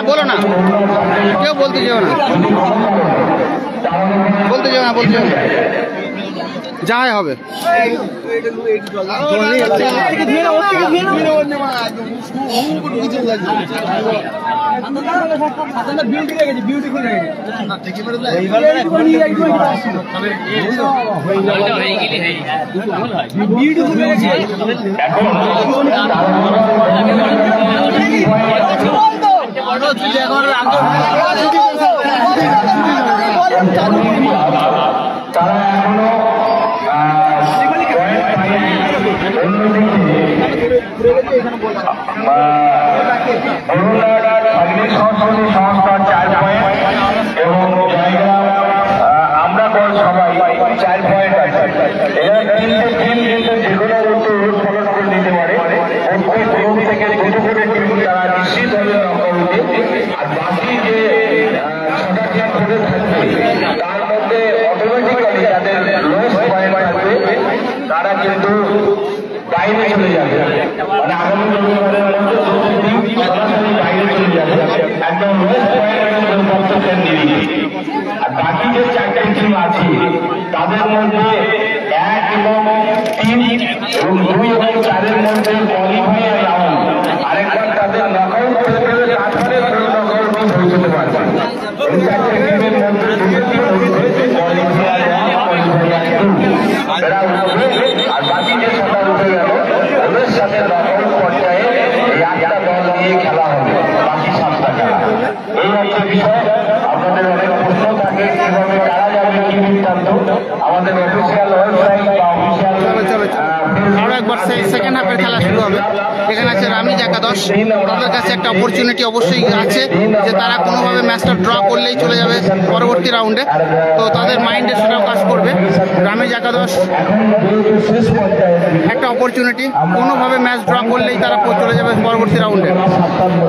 বলো না, কেউ বলতে যাও না, যাই হবে। তারা এখনো সংস্থার 4 পয়েন্ট এবং জয়গ্রাম আমরা সবাই 4 পয়েন্ট আছে। এরা 3টে টিম কিন্তু যে কোনো ফলো করে দিতে পারে। প্রত্যেক গ্রুপ থেকে 2টো করে টিম তারা নিশ্চিত হবে নকআউটে। আর বাকি যে 6টা টিম করে থাকবে তার মধ্যে অটোমেটিক্যালি যাদের লোয়েস্ট পয়েন্ট থাকবে তারা কিন্তু বাইরে চলে যাবে, মানে আগামী রবিবারের মধ্যে 2টি টিম সরাসরি বাইরে চলে যাবে একদম লোয়েস্ট পয়েন্ট নিয়ে। আর বাকি যে 4টে টিম আছে তাদের মধ্যে 1 এবং 3 এবং 2 এবং 4-এর মধ্যে কোয়ালিফায়ার রাউন্ড আরেকবার তাদের নকআউট করে তারপরে নকআউট পৌঁছতে পারবে। এই 4টে স্টপের খেলা শুরু হবে। এখানে আছে রামিজ একাদশ, তাদের কাছে একটা অপরচুনিটি অবশ্যই আছে যে তারা কোনোভাবে ম্যাচটা ড্র করলেই চলে যাবে পরবর্তী রাউন্ডে। তো তাদের মাইন্ডে সেটাও কাজ করবে। রামিজ একাদশ একটা অপরচুনিটি, কোনোভাবে ম্যাচ ড্র করলেই তারা চলে যাবে পরবর্তী রাউন্ডে।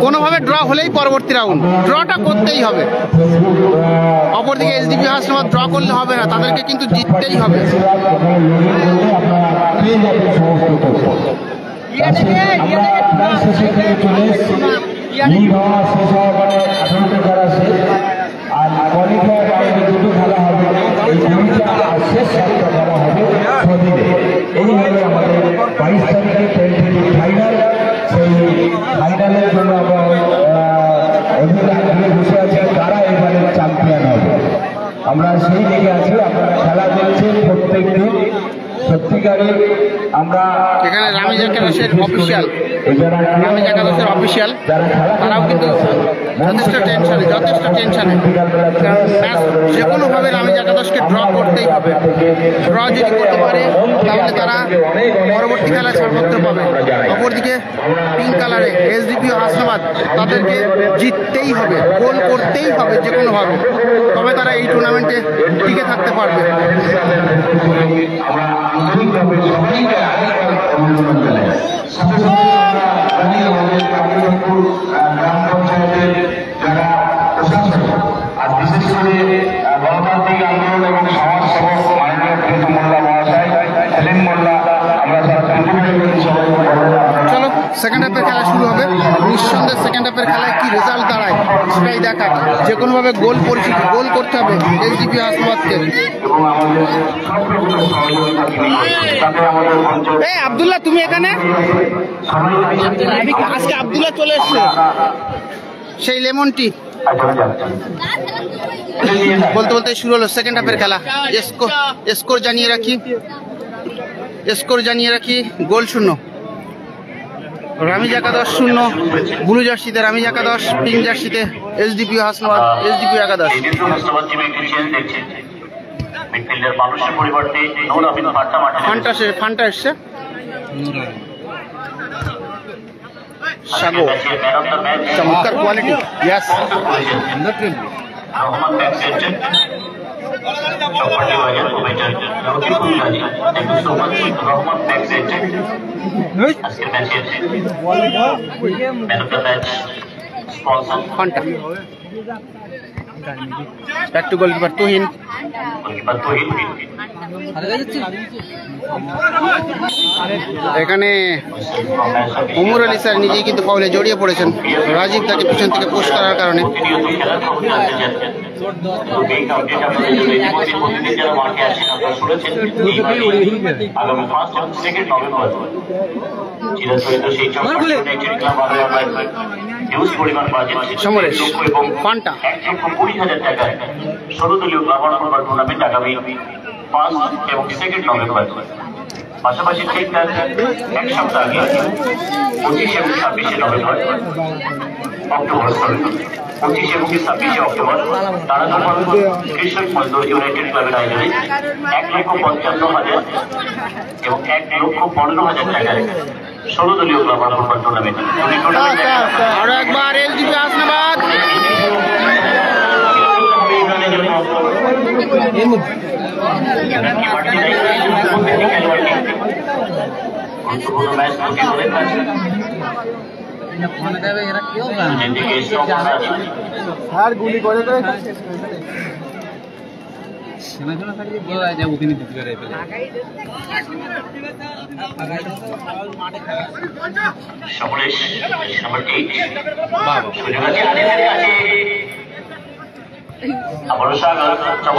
কোনোভাবে ড্র হলেই পরবর্তী রাউন্ড, ড্রটা করতেই হবে। অপরদিকে এসডিপি হাসনাবাদ ড্র করলে হবে না, তাদেরকে কিন্তু জিততেই হবে। আর কোয়ালিফায়ার রাউন্ডে দুটো খেলা হবে, এই দুইটা আর শেষ একটা খেলা হবে ছদিনে। এই হলো আমাদের 22 তারিখে টেন্টেটিভ ফাইনাল। সেই ফাইনালের জন্য আমরা অভিযানে বসে আছি কারা এবারে চ্যাম্পিয়ন হবে। আমরা সেই দিকে আছি, আপনারা খেলা দেখছেন প্রত্যেক দিন। সত্যিকারে আমরা এখানে রামিজ একাদশের অফিসিয়াল, রামিজ একাদশের অফিসিয়াল তারাও কিন্তু যথেষ্ট টেনশনে, কারণ ম্যাচ যে কোনোভাবে রামিজ একাদশকে ড্র করতেই হবে। ড্র যদি করতে পারে তাহলে তারা পরবর্তী খেলায় ছাড়পত্র পাবে। অপরদিকে পিঙ্ক কালারে এসডিপি হাসনাবাদ, তাদেরকে জিততেই হবে, গোল করতেই হবে যে কোনোভাবে, তবে তারা এই টুর্নামেন্টে টিকে থাকতে পারবে। আন্তরিকভাবে সবাইকে অভিনন্দন জানাই। সাথে সাথে গ্রাম পঞ্চায়েতের যারা প্রশাসক আর বিশেষ করে গণতান্ত্রিক আন্দোলন এবং সমাজসেবক মাননীয় প্রীতম মোল্লা মহাশয়, সেলিম মোল্লা, আমরা চলো সেকেন্ড হাফের খেলা শুরু হবে। নিঃসন্দেহে সেকেন্ড হাফের খেলায় কি রেজাল্ট দাঁড়ায় সেটাই দেখার। যে কোনোভাবে গোল করতে হবে এসডিপি হাসনাবাদকে। এই আব্দুল্লাহ, তুমি এখানে? আজকে আব্দুল্লাহ চলে এসছে, সেই লেমন টি বলতে বলতে শুরু হলো সেকেন্ড হাফের খেলা। স্কোর জানিয়ে রাখি, গোল 0, রামিজ একাদশ 0, ব্লু জার্সিতে রামিজ একাদশ, পিঙ্ক জার্সিতে এসডিপি হাসনাবাদ, এসডিপি একাদশ। ফান্টা এসছে, সাগর চমৎকার quality. Yes, Fanta back to goalkeeper Tuhin. এখানে ওমর আলী স্যার নিজেই কিন্তু ফাউলে জড়িয়ে পড়েছেন, রাজীব তাকে পিছন থেকে পোস্ট করার কারণে। সমরেশ ফান্টা 1,20,000 টাকায় 16 দলীয় গ্রামার ফুটবল টুর্নামেন্ট আগামী 5 এবং 2 নভেম্বর। পাশাপাশি ঠিক এক সপ্তাহ আগে 25 এবং 26 নভেম্বর অক্টোবর 25 এবং 26 অক্টোবর তারাধরপুর কৃষক মজদুর ইউনাইটেড ক্লাবের আয়োজনে 1,55,000 এবং 1,15,000 টাকায় 16 দলীয় গ্রামার ফুটবল টুর্নামেন্ট। আরো একবার এসডিপি হাসনাবাদ। আর গুলি করে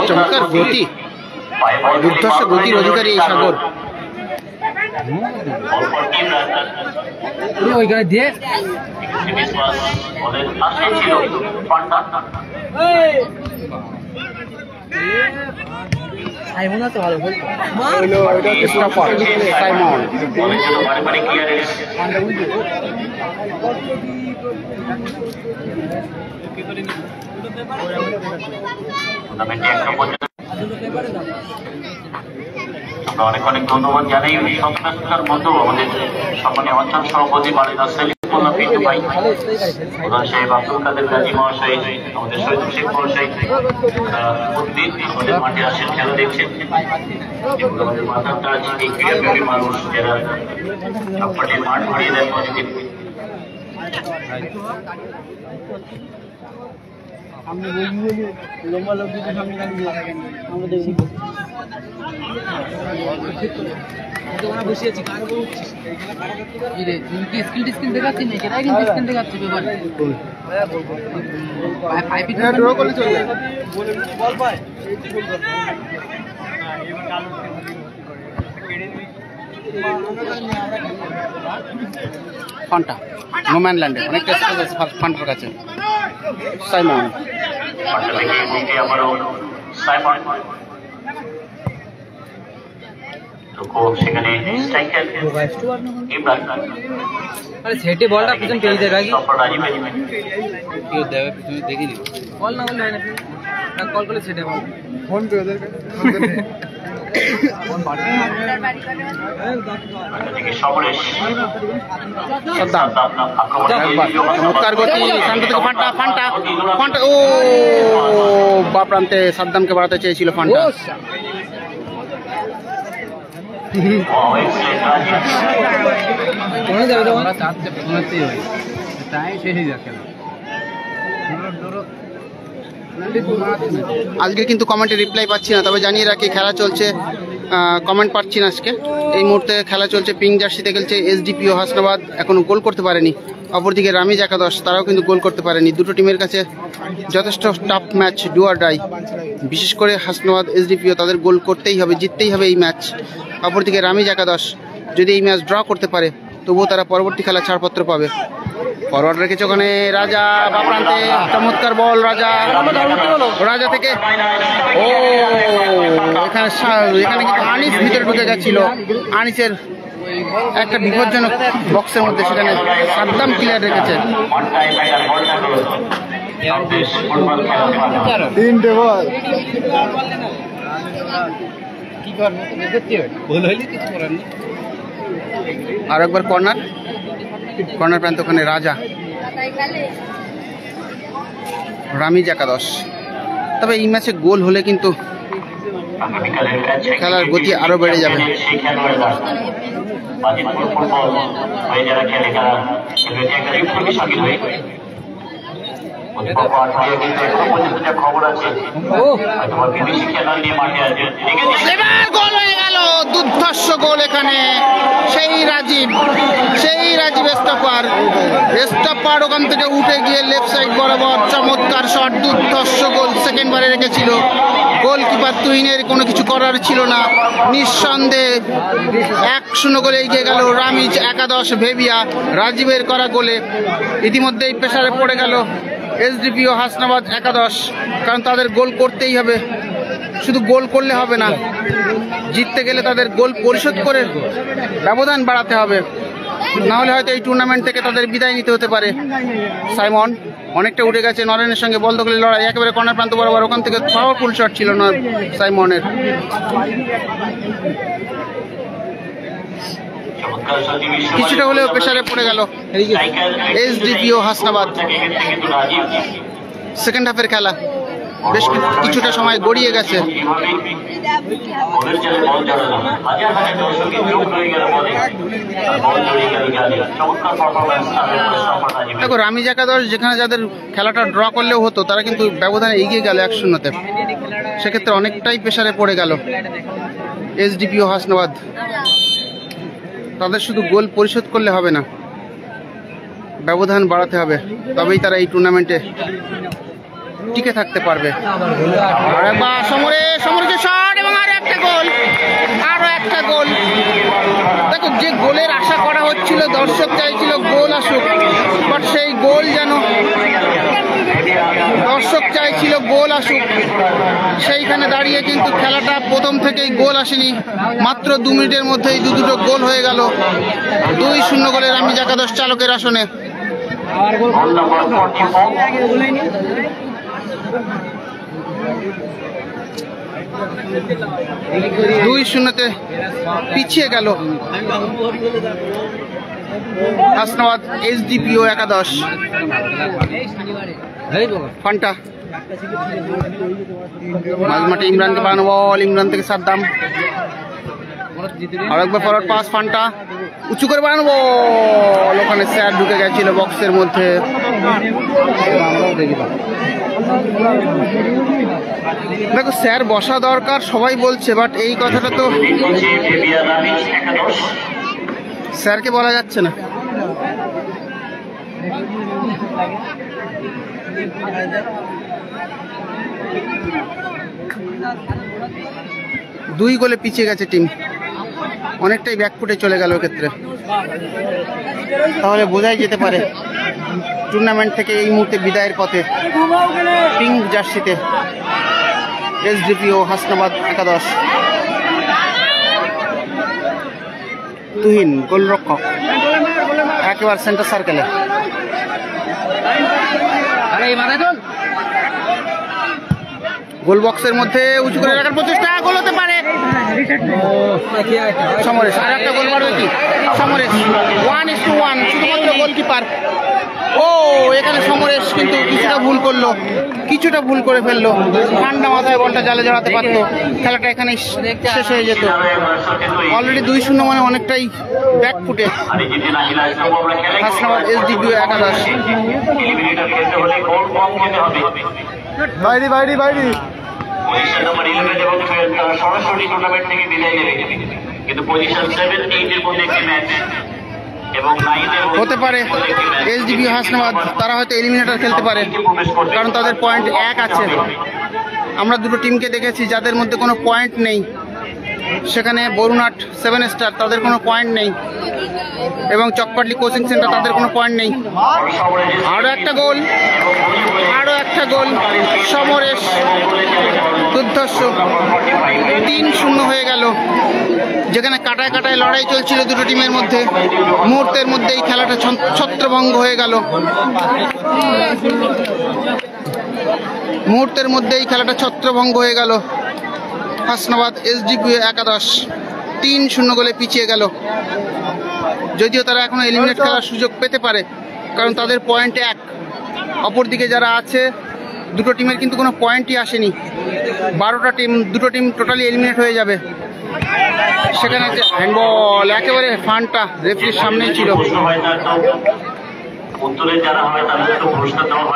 চমৎকার গতি, দুর্ধর্ষ গতির অধিকারী এই সাগর। ওইখানে দিয়ে সাইমন আছে ভালো স্টপার সাইমন। অনেক অনেক ধন্যবাদ জানাই। উনি সন্ত্রাসতার মধ্যেও আমাদের সম্মানীয় অঞ্চল সভাপতি মালিনা সেলিম পিন্টু ভাই, প্রধান সাহেব আব্দুল কাদের গাজী মহাশয়, আমাদের শহীদ শেখ মহাশয়, প্রতিদিন আমাদের মাঠে আসেন, খেলা দেখছেন এবং আমাদের মাথার তাজ এই ক্রীড়াপ্রেমী মানুষ যারা চটপটের মাঠ ভরিয়ে দেন প্রতিদিন। লম্বা লোক যদি সামনে দাঁড়িয়ে আমরা দেখি বসিয়েছি স্ক্রিন দেখাচ্ছি না, সেটাই কিন্তু স্ক্রিন দেখাচ্ছি ড্র করলে চলবে। ফান্টা নোম্যান ল্যান্ডে অনেকটা ফান্টার কাছে সাইমন আবারও সাইমন সেখানে স্ট্রাইকার ইমরান, আরে সেটে বলটা পিছন পেয়ে দেবে আগে রাজীব কেউ দেবে পিছনে দেখিনি কল না বললে হয় না, কল করলে সেটে বল ফোন পে ওদের সমরেশ চমৎকার গতি শান্ত থেকে ফান্টা ফান্টা ফান্টা ও বা প্রান্তে সাদ্দামকে বাড়াতে চেয়েছিল ফান্টা। কোনে যাবে তো আমরা চারটে প্রথমেতেই হয় তাই শেষ হয়ে যাচ্ছে না। আজকে কিন্তু কমেন্টে রিপ্লাই পাচ্ছি না, তবে জানিয়ে রাখি খেলা চলছে, কমেন্ট পাচ্ছি না আজকে। এই মুহূর্তে খেলা চলছে, পিঙ্ক জার্সিতে খেলছে এসডিপিও হাসনাবাদ, এখনো গোল করতে পারেনি। অপরদিকে রামিজ একাদশ, তারাও কিন্তু গোল করতে পারেনি। দুটো টিমের কাছে যথেষ্ট tough match, do or die. বিশেষ করে হাসনাবাদ এসডিপিও, তাদের গোল করতেই হবে, জিততেই হবে এই ম্যাচ। অপরদিকে রামিজ একাদশ যদি এই ম্যাচ ড্র করতে পারে তবুও তারা পরবর্তী খেলা ছাড়পত্র পাবে। ফরওয়ার্ড রেখেছে ওখানে রাজা, বা প্রান্তে চমৎকার বল রাজা, রাজা থেকে ও এখানে কিন্তু আনিস ভিতরে ঢুকে গেছিল। আনিসের একটা বিপজ্জনক বক্সের মধ্যে, সেখানে সাদ্দাম ক্লিয়ার রেখেছে। তিনটে বল কি করবো ভুল হইলে কিছু করার নেই। আর একবার কর্নার প্রান্ত, ওখানে রাজা, রামিজ একাদশ। তবে এই ম্যাচে গোল হলে কিন্তু খেলার গতি আরো বেড়ে যাবে। খবর আছে বিদেশি খেলোয়াড় নিয়ে মাঠে আছে, এবার গোল হয়ে গেল, দুর্ধর্ষ গোল এখানে। সেই রাজীব স্টপার ওখান থেকে উঠে গিয়ে লেফট সাইড বরাবর চমৎকার শট, দুর্ধর্ষ গোল। সেকেন্ড বারে রেখেছিল গোলকিপার তুহিনের, কোনো কিছু করার ছিল না। নিঃসন্দেহে 1-0 গোলে এগিয়ে গেল রামিজ একাদশ ভেবিয়া। রাজীবের করা গোলে ইতিমধ্যেই প্রেসারে পড়ে গেল এসডিপিও হাসনাবাদ একাদশ, কারণ তাদের গোল করতেই হবে। শুধু গোল করলে হবে না, জিততে গেলে তাদের গোল পরিশোধ করে ব্যবধান বাড়াতে হবে, নাহলে হয়তো এই টুর্নামেন্ট থেকে তাদের বিদায় নিতে হতে পারে। সাইমন অনেকটা উঠে গেছে, নরেনের সঙ্গে বল দখলের লড়াই, একেবারে কর্নার প্রান্ত বরাবর, ওখান থেকে পাওয়ারফুল শট ছিল না সাইমনের। কিছুটা হলেও প্রেসারে পড়ে গেল এসডিপিও হাসনাবাদ। সেকেন্ড হাফের খেলা বেশ কিছুটা সময় গড়িয়ে গেছে। দেখো রামিজ একাদশ যেখানে যাদের খেলাটা ড্র করলেও হতো, তারা কিন্তু ব্যবধানে এগিয়ে গেল 1-0-তে। সেক্ষেত্রে অনেকটাই প্রেসারে পড়ে গেল এসডিপিও হাসনাবাদ। তাদের শুধু গোল পরিশোধ করলে হবে না, ব্যবধান বাড়াতে হবে, তবেই তারা এই টুর্নামেন্টে টিকে থাকতে পারবে। সমরেশের শট এবং আরো একটা গোল। দেখো, যে গোলের আশা করা হচ্ছিল, দর্শক চাইছিল গোল আসুক, বাট সেই গোল যেন দর্শক চাইছিল গোল আসুক, সেইখানে দাঁড়িয়ে কিন্তু খেলাটা প্রথম থেকেই গোল আসেনি। মাত্র 2 মিনিটের মধ্যেই দুটো গোল হয়ে গেল। 2-0 গোলে রামিজ একাদশ চালকের আসনে। 2-0 পিছিয়ে গেল হাসনাবাদ SDPO একাদশ। ফান্টা মাঝমাঠে ইমরানকে বানানো বল, ইমরান থেকে সাদ্দাম, আর একবার ফরওয়ার্ড পাস, ফান্টা উঁচু করে বানানো বল, ওখানে স্যার ঢুকে গেছিল বক্সের মধ্যে। দেখো স্যার বসা দরকার সবাই বলছে, বাট এই কথাটা তো স্যারকে বলা যাচ্ছে না। দুই গোলে পিছিয়ে গেছে টিম, অনেকটাই ব্যাকফুটে চলে গেল ক্ষেত্রে। তাহলে বোঝাই যেতে পারে টুর্নামেন্ট থেকে এই মুহূর্তে বিদায়ের পথে পিঙ্ক জার্সিতে SDPO হাসনাবাদ একাদশ। তুহিন গোলরক্ষক, একেবারে সেন্টার সার্কেলে। গোল বক্সের মধ্যে উঁচু করে রাখার প্রচেষ্টা, গোল হতে পারে। সমরেশ আর একটা গোল মারবে কি? সমরেশ 1-1, শুধুমাত্র গোলকিপার। ও এখানে সমরেশ কিন্তু কিছুটা ভুল করে ফেললো। ঠান্ডা মাথায় বলটা জালে জড়াতে পারতো, খেলাটা এখানে শেষ হয়ে যেত। অলরেডি 2-0 মানে অনেকটাই ব্যাকফুটে হাসনাবাদ SDPO একাদশ। বাইরে বাইরে বাইরে পজিশন নাম্বার 11 এবং 12 তারা সরাসরি টুর্নামেন্ট থেকে বিদায় নেবে, কিন্তু পজিশন 7, 8 এর মধ্যে একটি ম্যাচ এবং 9 এর হতে পারে SDPO হাসনাবাদ তারা হয়তো এলিমিনেটর খেলতে পারে, কারণ তাদের পয়েন্ট 1 আছে। আমরা দুটো টিমকে দেখেছি যাদের মধ্যে কোনো পয়েন্ট নেই, সেখানে বরুণাট 7 স্টার তাদের কোনো পয়েন্ট নেই, এবং চকপাটলি কোচিং সেন্টার তাদের কোনো পয়েন্ট নেই। আরও একটা গোল সমরেশ, দুর্ধর্ষ। 3-0 হয়ে গেল, যেখানে কাটায় কাটায় লড়াই চলছিল দুটো টিমের মধ্যে। মুহূর্তের মধ্যে এই খেলাটা ছত্রভঙ্গ হয়ে গেল। হাসনাবাদ SDPO একাদশ 3-0 গোলে পিছিয়ে গেল। যদিও তারা এখনো এলিমিনেট খেলার সুযোগ পেতে পারে, কারণ তাদের পয়েন্ট 1। অপরদিকে যারা আছে দুটো টিমের কিন্তু কোনো পয়েন্টই আসেনি। 12টা টিম, দুটো টিম টোটালি এলিমিনেট হয়ে যাবে। সেখানে হ্যান্ডবল, একেবারে ফানটা রেফারির সামনেই ছিল।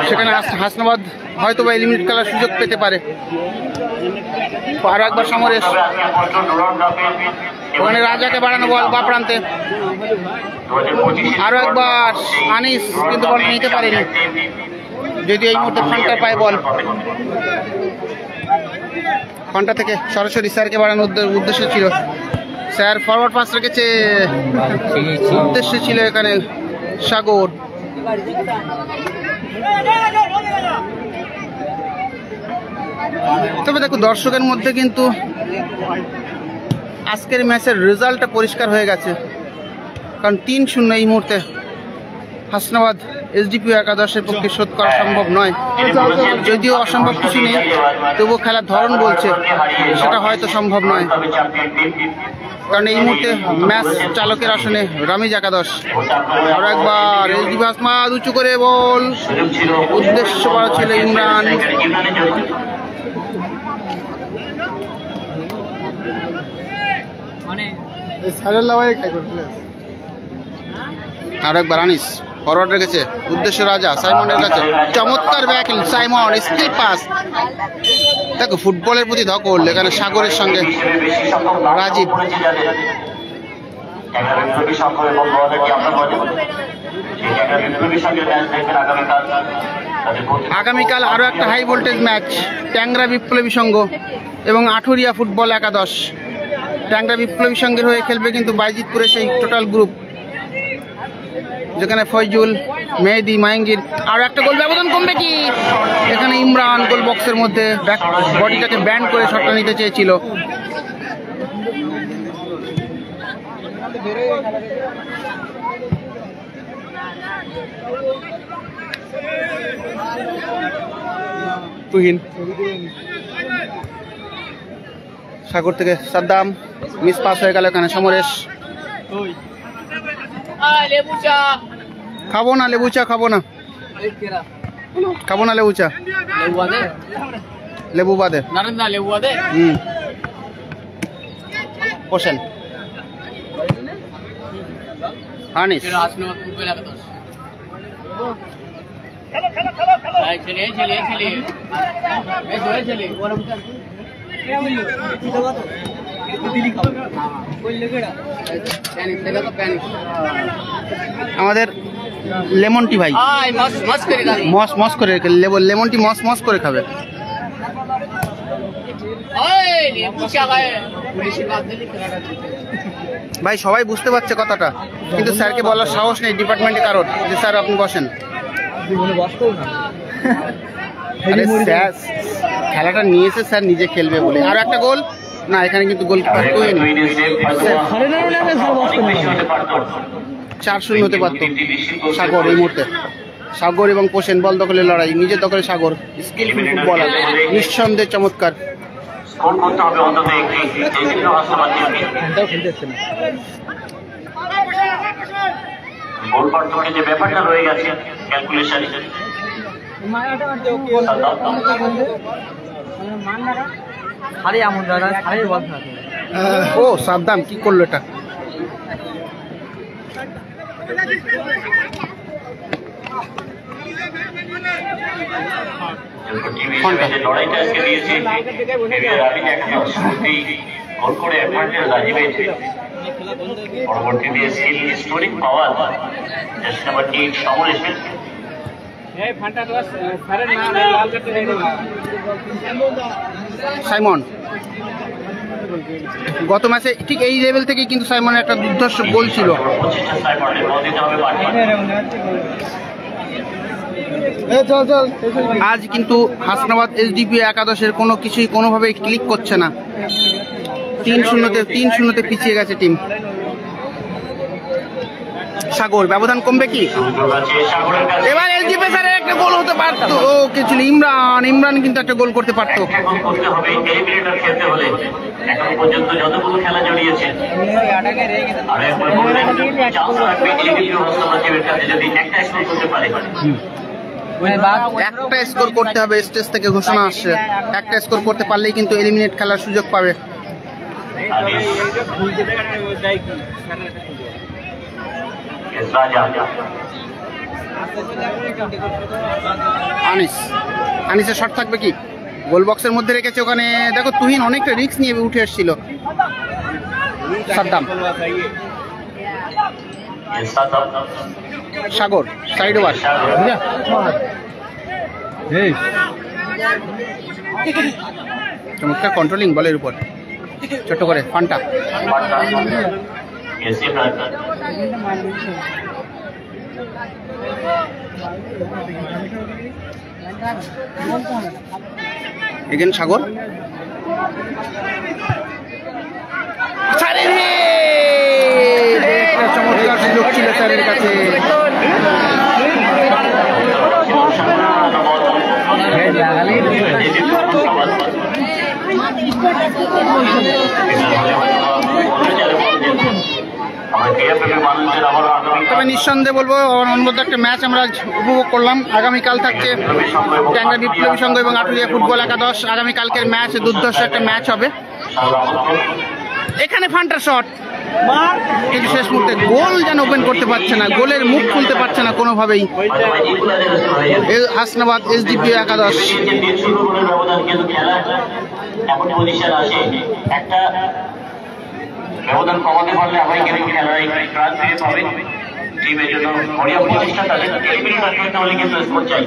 সেখানে হাসনাবাদ হয়তো বা এলিমিনেট খেলার সুযোগ পেতে পারে। আরো একবার সমরেশ, ওখানে রাজাকে বাড়ানো বল বা প্রান্তে, আরো একবার আনিস, কিন্তু বল নিতে পারেনি, যদিও এই মুহূর্তে ফান্টার পায় বল। ফান্টা থেকে সরাসরি স্যারকে বাড়ানোর উদ্দেশ্য ছিল। স্যার ফরওয়ার্ড পাস রেখেছে, উদ্দেশ্য ছিল এখানে সাগর। তবে দেখো দর্শকের মধ্যে কিন্তু আজকের ম্যাচের রেজাল্টটা পরিষ্কার হয়ে গেছে, কারণ 3-0 এই মুহূর্তে হাসনাবাদ SDPO একাদশের পক্ষে শোধ করা সম্ভব নয়। যদিও অসম্ভব কিছু নেই, তবুও খেলার ধরন বলছে সেটা হয়তো সম্ভব নয়, কারণ এই মুহূর্তে ম্যাচ চালকের আসনে রামিজ একাদশ। আর একবার SDPO হাসনাবাদ উঁচু করে বল, উদ্দেশ্য করা ছিল ইমরান। আর একবার আনিস ফরওয়ার্ড রেখেছে, উদ্দেশ্য রাজা সাইমনের কাছে, চমৎকার ব্যাক সাইমন, স্কিল পাস। দেখো ফুটবলের প্রতি ধকল এখানে সাগরের সঙ্গে রাজীব। আগামীকাল আরো একটা হাই ভোল্টেজ ম্যাচ, ট্যাংরা বিপ্লবী সংঘ এবং আঠুরিয়া ফুটবল একাদশ। ট্যাংরা বিপ্লবী সংঘের হয়ে খেলবে কিন্তু বাইজিতপুরের সেই টোটাল গ্রুপ, যেখানে ফয়জুল, মেহেদি, মাহিঙ্গির। আরো একটা গোল ব্যবধান কমবে কি? এখানে ইমরান গোল বক্সের মধ্যে বডিটাকে ব্যান্ড করে শটটা নিতে চেয়েছিল। তুহিন সাগর থেকে সাদ্দাম, মিস পাস হয়ে গেল এখানে সমরেশ। খাবো না লেবু চা, খাবো না, খাবো না লেবু চা, লেবু বাদে। হোসেন আনিস, আমাদের লেমন টি ভাই মস মস করে লেমন টি মস মস করে খাবে। ভাই সবাই বুঝতে পারছে কথাটা, কিন্তু স্যারকে বলার সাহস নেই ডিপার্টমেন্টে কারোর যে স্যার আপনি বসেন। আরে স্যার খেলাটা নিয়েছে, স্যার নিজে খেলবে বলে। আর একটা গোল না, এখানে কিন্তু গোলকিপার 4-0 হতে পারতো সাগর এই মুহূর্তে। সাগর এবং পোষেন বল দখলের লড়াই, নিজের দখলে সাগর, স্কিলফুল ফুটবলার, নিঃসন্দেহে চমৎকার। যে ব্যাপারটা রয়ে গেছে ক্যালকুলেশন, ও সাদ্দাম কি করলো এটা? লড়াইটা আজকে দিয়েছে গোল করে অ্যাডভান্টেজ রাজি পেয়েছে। পরবর্তীতে স্টোরিং পাওয়ার জার্সি নাম্বার 8 সমরেশের সাইমন গত ম্যাচে ঠিক এই লেভেল থেকে কিন্তু সাইমনের একটা দুর্ধর্ষ গোল ছিল। আজ কিন্তু হাসনাবাদ এসডিপি একাদশের কোনো কিছুই কোনোভাবেই ক্লিক করছে না। 3-0 পিছিয়ে গেছে টিম। সাগর ব্যবধান কমবে কি? এবার এসডিপি স্যারের একটা গোল হতে পারতো। ও কে ছিল? ইমরান কিন্তু একটা গোল করতে পারতো। একটা স্কোর করতে হবে, স্টেজ থেকে ঘোষণা আসছে। একটা স্কোর করতে পারলেই কিন্তু এলিমিনেট খেলার সুযোগ পাবে। আনিসের শট থাকবে কি? গোল বক্সের মধ্যে রেখেছে ওখানে। দেখো তুহিন অনেকটা রিস্ক নিয়ে উঠে এসেছিল। সাদ্দাম, সাগর সাইড ওভার, চমৎকার কন্ট্রোলিং বলের উপর, ছোট করে ফান্টা। এগেন সাগর, চমৎকার সুযোগ ছিল স্যারের কাছে। তবে নিঃসন্দেহে বলবো অনবদ্য একটা ম্যাচ আমরা উপভোগ করলাম। আগামীকাল থাকছে ট্যাংরা বিপ্লবী সংঘ এবং আটুলিয়া ফুটবল একাদশ। আগামীকালকের ম্যাচ দুর্ধর্ষ একটা ম্যাচ হবে। এখানে ফান্টার শট, কিন্তু শেষ মুহূর্তে গোল যেন ওপেন করতে পারছে না, গোলের মুখ খুলতে পারছে না কোনোভাবেই হাসনাবাদ এসডিপি একাদশ। ব্যবধান কমাতে পারলে আবার কিন্তু খেলায় প্রাণ ফিরে পাবে। টিমের জন্য বড়িয়া প্রচেষ্টা, তাদের এলিমিনেট করতে হলে কিন্তু স্কোর চাই।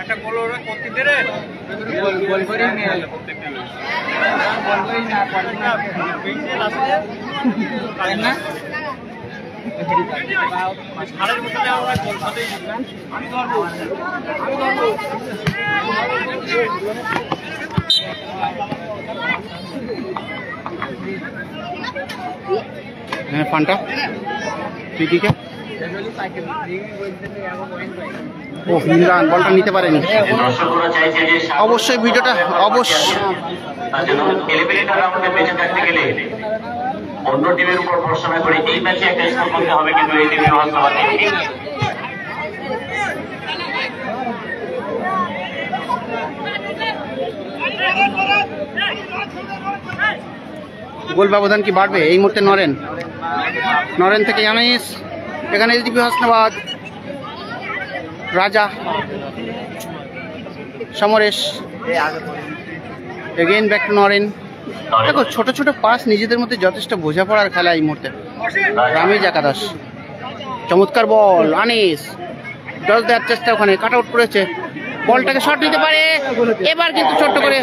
একটা গোল ওরা করতে দেরে গোল করে নিয়ে এলো প্রত্যেকটা গোল করে না পারলে না পেইছে লাস্টে তাই না সাড়ের মধ্যে আমরা গোল করতেই আমি ধরবো ফান্টা ফ্রি কিকে ও ইমরান বলটা নিতে পারেনি। দর্শকরা চাইছে যে অবশ্যই ভিডিওটা অবশ্যই তার জন্য এলিমিনেটর রাউন্ডে বেঁচে থাকতে গেলে অন্য টিমের উপর ভরসা না করে এই ম্যাচে একটা স্কোর করতে হবে, কিন্তু এই টিমের বাস্তবায়ন নেই। গোল ব্যবধান কি বাড়বে এই মুহূর্তে? নরেন থেকে ইয়ানিস, এখানে এসডিপি হাসনাবাদ, রাজা, Samaresh, again back two Naren. দেখো ছোট ছোট পাস নিজেদের মধ্যে যথেষ্ট বোঝাপড়ার খেলা এই মুহূর্তে। রামিজ একাদশ, চমৎকার বল, আনিস জল দেওয়ার চেষ্টা, ওখানে কাট আউট করেছে, বলটাকে শট নিতে পারে, এবার কিন্তু ছোট্ট করে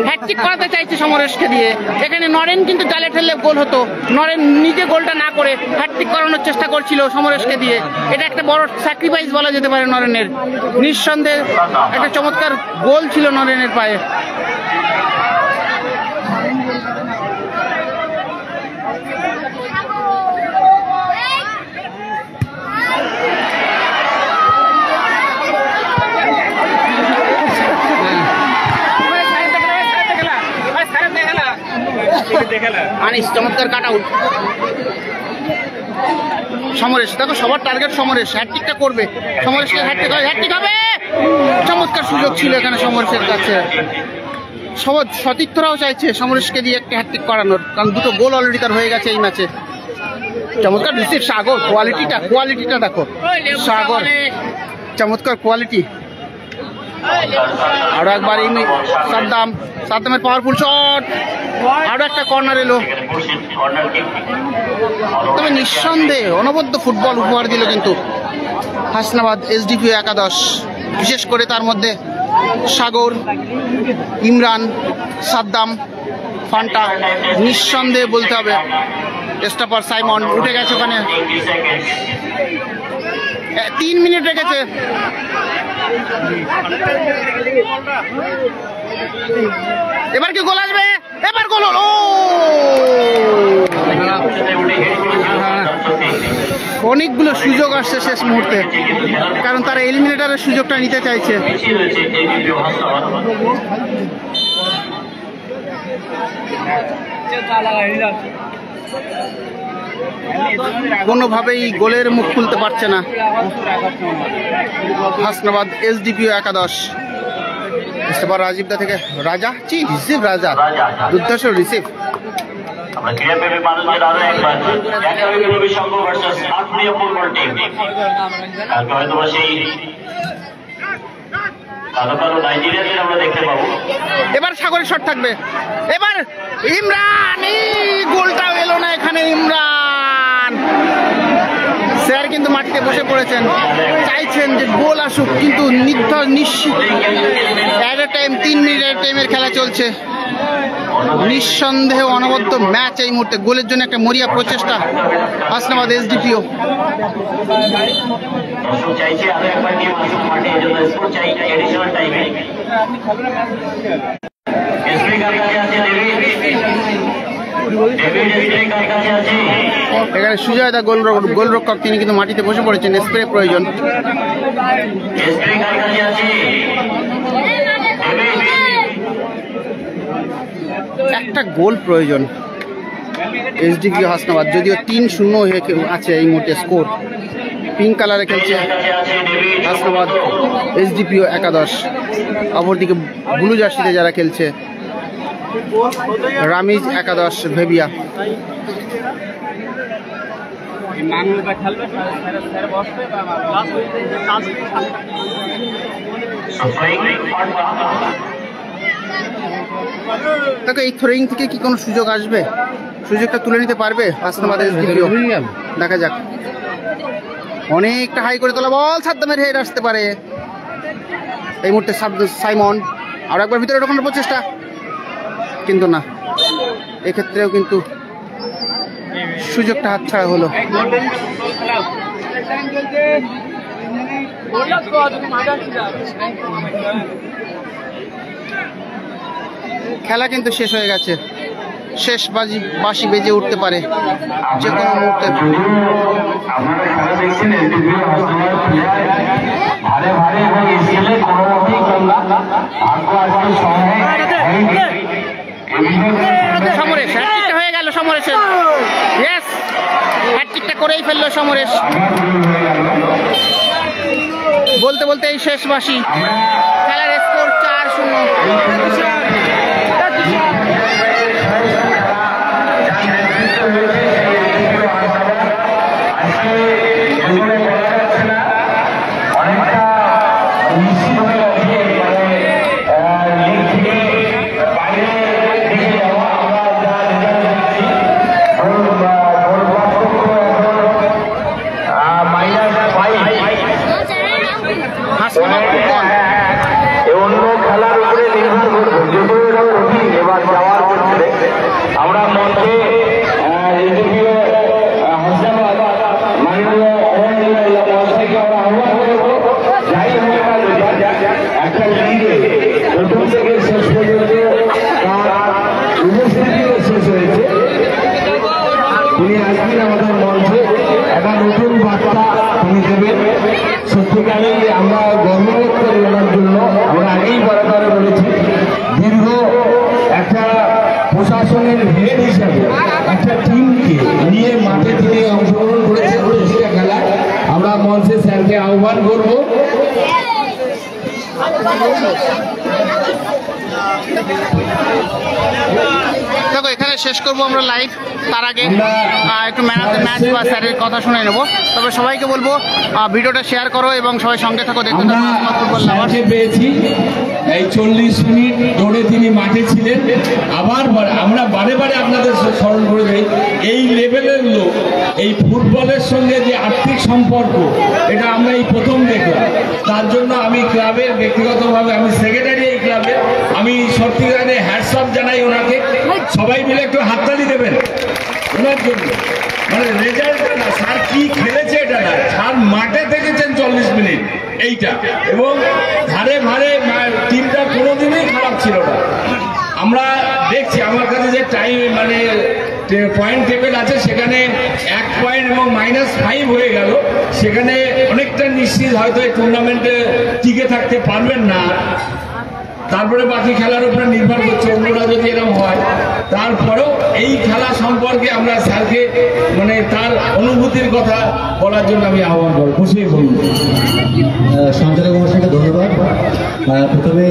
হ্যাটট্রিক করাতে চাইছে সমরেশকে দিয়ে। এখানে নরেন কিন্তু জালে ঠেললে গোল হতো, নরেন নিজে গোলটা না করে হ্যাটট্রিক করানোর চেষ্টা করছিল সমরেশকে দিয়ে। এটা একটা বড় স্যাক্রিফাইস বলা যেতে পারে নরেনের। নিঃসন্দেহে একটা চমৎকার গোল ছিল নরেনের পায়ে। আনিস চমৎকার কাট আউট। সমরেশ, দেখো সবার টার্গেট সমরেশ, হ্যাটট্রিকটা করবে সমরেশকে, হ্যাটট্রিক হবে। চমৎকার সুযোগ ছিল এখানে সমরেশের কাছে। সবার সতীর্থরাও চাইছে সমরেশকে দিয়ে একটা হ্যাটট্রিক করানোর, কারণ দুটো গোল অলরেডি তার হয়ে গেছে এই ম্যাচে। চমৎকার রিসিভ সাগর, কোয়ালিটিটা দেখো সাগর, চমৎকার কোয়ালিটি। আরো একবার সাদ্দামের পাওয়ারফুল শট, আরো একটা কর্নার এলো। তবে নিঃসন্দেহে অনবদ্য ফুটবল উপহার দিল কিন্তু হাসনাবাদ এসডিপি একাদশ, বিশেষ করে তার মধ্যে সাগর, ইমরান, সাদ্দাম, ফান্টা। নিঃসন্দেহে বলতে হবে স্টপার সাইমন উঠে গেছে ওখানে, 3 মিনিট রেখেছে। এবার কি গোল আসবে? এবার গোল হলো। অনেকগুলো সুযোগ আসছে শেষ মুহূর্তে, কারণ তারা এলিমিনেটরের সুযোগটা নিতে চাইছে। কোনোভাবেই গোলের মুখ খুলতে পারছে না হাসনাবাদ এসডিপিও একাদশ। এবার রাজীবদা থেকে রাজা, রিসিভ রাজা, দুর্ধর্ষ রিসিভ। আমরা ক্রীড়াপ্রেমী মানুষদের আরো একবার একাডেমি রবি সংঘ ভার্সেস আত্মীয় ফুটবল টিম, কালকে হয়তো সেই কালো কালো নাইজেরিয়াদের আমরা দেখতে পাবো। এবার সাগরের শট থাকবে, এবার ইমরান, এই গোলটাও এলো না এখানে। ইমরান স্যার কিন্তু মাটিতে বসে পড়েছেন, চাইছেন যে গোল আসুক, কিন্তু নিশ্চিত অ্যাট এ টাইম 3 মিনিটের টাইমের খেলা চলছে। নিঃসন্দেহে অনবদ্য ম্যাচ এই মুহূর্তে। গোলের জন্য একটা মরিয়া প্রচেষ্টা হাসনাবাদ এসডিপিও। এখানে সুজয় দা গোলরক্ষক, তিনি কিন্তু মাটিতে বসে পড়েছেন, স্প্রে প্রয়োজন। একটা গোল প্রয়োজন এসডিপি হাসনাবাদ, যদিও 3-0 হয়ে আছে এই মুহূর্তে স্কোর। পিঙ্ক কালারে খেলছে হাসনাবাদ এসডিপিও একাদশ, অপরদিকে ব্লু জার্সিতে যারা খেলছে রামিজ একাদশ ভেবিয়া। দেখো এই থ্রোয়িং থেকে কি কোনো সুযোগ আসবে? সুযোগটা তুলে নিতে পারবে হাসনাবাদ এসডিপিও? দেখা যাক। অনেকটা হাই করে তোলা বল, সাদ্দামের হেড আসতে পারে এই মুহূর্তে। সাইমন আর একবার ভিতরে ঢোকানোর প্রচেষ্টা, কিন্তু না, এক্ষেত্রেও কিন্তু সুযোগটা হাতছাড়া হলো। খেলা কিন্তু শেষ হয়ে গেছে। শেষ বাঁশি বেজে উঠতে পারে যে কোনো মুহূর্তে। আপনারা খেলা দেখছেন ভারে ভারে এবং স্কেলে কোনো মতেই কমলা ভাগ্য আজকে সঙ্গে সমরেশ হ্যাটট্রিকটা হয়ে গেল সমরেশের। ইয়েস, হ্যাটট্রিকটা করেই ফেললো সমরেশ। বলতে বলতে এই শেষ বাঁশি। খেলার স্কোর 4-0। অন্য খেলার উপরে নির্ভর করবো যেহেতু এবার যাওয়ার ক্ষেত্রে আমরা মঞ্চে একটা লিগে প্রথম থেকে শেষ পর্যন্ত উপস্থিতিও শেষ হয়েছে। তিনি আসবেন আমাদের মঞ্চে, একটা নতুন বার্তা তিনি দেবেন। সত্যিকারে আমরা গর্ববোধ করি ওনার জন্য। আমরা আগেই বারবার বলেছি, দীর্ঘ একটা প্রশাসনের হেড হিসাবে একটা টিমকে নিয়ে মাঠে তিনি অংশগ্রহণ করেছেন প্রতিটা খেলায়। আমরা মঞ্চে স্যারকে আহ্বান করব। দেখো এখানে শেষ করবো আমরা লাইভ। তার আগে একটু ম্যান অফ দ্য ম্যাচ বা স্যারের কথা শুনে নেবো। তবে সবাইকে বলবো ভিডিওটা শেয়ার করো এবং সবাই সঙ্গে থাকো, দেখতে থাকো ফুটবল লাভার। পেয়েছি এই 40 মিনিট ধরে তিনি মাঠে ছিলেন। আবার আমরা বারে বারে আপনাদের স্মরণ করে দিই, এই লেভেলের লোক এই ফুটবলের সঙ্গে যে আর্থিক সম্পর্ক, এটা আমরা এই প্রথম দেখলাম। তার জন্য আমি ক্লাবের ব্যক্তিগতভাবে, আমি সেক্রেটারি এই ক্লাবের, আমি সত্যিকারে হ্যাটস অফ জানাই ওনাকে। সবাই মিলে একটু হাততালি দেবেন ওনার জন্য। মানে রেজাল্টটা না, স্যার কি খেলেছে এটা না, স্যার মাঠে থেকেছেন 40 মিনিট এইটা, এবং ধারে ভারে টিমটা কোনোদিনই খারাপ ছিল না। আমরা দেখছি আমার কাছে যে টাইম মানে পয়েন্ট টেবিল আছে, সেখানে 1 পয়েন্ট এবং -5 হয়ে গেল। সেখানে অনেকটা নিশ্চিত হয়তো এই টুর্নামেন্টে টিকে থাকতে পারবেন না। তারপরে বাকি খেলার উপরে নির্ভর করছে, অন্যরা যদি এরকম হয়। তারপরেও এই খেলা সম্পর্কে আমরা স্যারকে মানে তার অনুভূতির কথা বলার জন্য আমি আহ্বান করব। খুশি বলুন। সঞ্চালক মহাশয়কে ধন্যবাদ। প্রথমে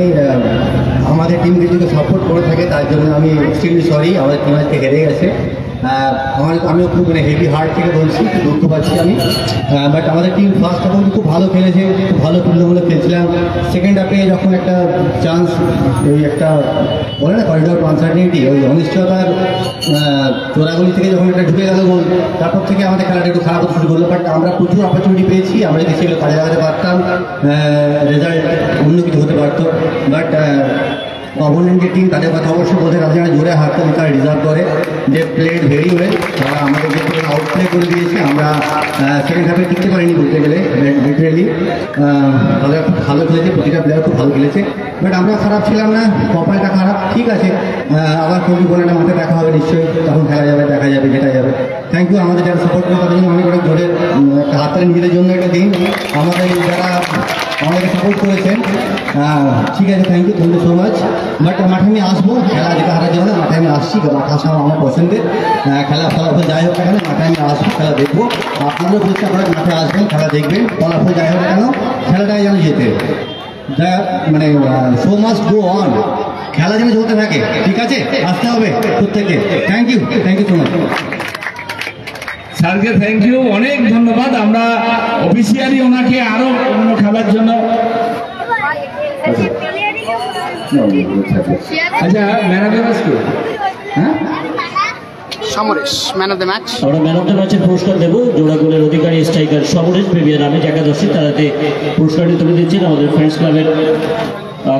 আমাদের টিম যদি সাপোর্ট করে থাকে তার জন্য আমি এক্সট্রিমলি সরি, আমাদের টিম আজকে হেরে গেছে। আমিও খুব মানে হেভি হার্ট থেকে বলছি, দুঃখ পাচ্ছি আমি। বাট আমাদের টিম ফার্স্ট হাফে খুব ভালো খেলেছে, খুব ভালো টুর্নামেন্টে খেলছিলাম। সেকেন্ড হাফে যখন একটা চান্স, ওই একটা বলে না করিডোর আনসার্টিনিটি, ওই অনিশ্চয়তার চোরাগুলি থেকে যখন একটা ঢুকে গেল গোল, তারপর থেকে আমাদের খেলাটা একটু খারাপ হতে শুরু করলো। বাট আমরা প্রচুর অপরচুনিটি পেয়েছি, আমরা যদি সেগুলো কাজে লাগাতে পারতাম রেজাল্ট অন্য কিছু হতে পারতো। বাট অপোনেন্টের টিম তাদের কথা অবশ্যই বলতে রাজি, জোরে হাততালি তারা ডিজার্ভ করে। দে প্লেড ভেরি ওয়েল, তারা আমাদেরকে আউট প্লে করে দিয়েছে। আমরা সেকেন্ড হাফে টিকতে পারিনি বলতে গেলে, লিটারেলি তাদের খুব ভালো খেলেছে, প্রতিটা প্লেয়ার খুব ভালো খেলেছে। বাট আমরা খারাপ ছিলাম না, কপালটা খারাপ, ঠিক আছে। আবার কবি বলে একটা মাঠে দেখা হবে নিশ্চয়ই, তখন খেলা যাবে, দেখা যাবে, যেটা যাবে। থ্যাংক ইউ আমাদের যারা সাপোর্ট করে তাদের জন্য অনেক অনেক জোরে একটা হাততালি নিজেদের জন্য একটা দিন। আমাদের যারা আমাদেরকে সাপোর্ট করেছেন, ঠিক আছে, thank you so much. But মাঠে আমি আসবো, খেলা যেটা হারার জন্য মাঠে আমি আসছি, মাঠে আসা আমার পছন্দের। খেলা ফলাফল যাই হোক কেন মাঠে আমি আসবো, খেলা দেখবো। আপনাদেরও চেষ্টা করে মাঠে আসবেন, খেলা দেখবেন, ফলাফল যাই হোক কেন খেলাটাই যেন যেতে মানে শো মাস্ট গো অন, খেলা যেন চলতে থাকে, ঠিক আছে, আসতে হবে প্রত্যেকে। Thank you so much. স্যারকে থ্যাংক ইউ, অনেক ধন্যবাদ। আমরা অফিসিয়ালি ওনাকে আরো অন্য খেলার জন্য। আচ্ছা, ম্যান অফ দ্য ম্যাচ কে? হ্যাঁ, Samaresh man of the match. আমরা ম্যান অফ দ্য ম্যাচের পুরস্কার দেবো জোড়া গোলের অধিকারী স্ট্রাইকার সমরেশ প্রেমিয়ার নামে একাদশী। তারাতে পুরস্কারটি তুলে দিচ্ছেন আমাদের ফ্রেন্ডস ক্লাবের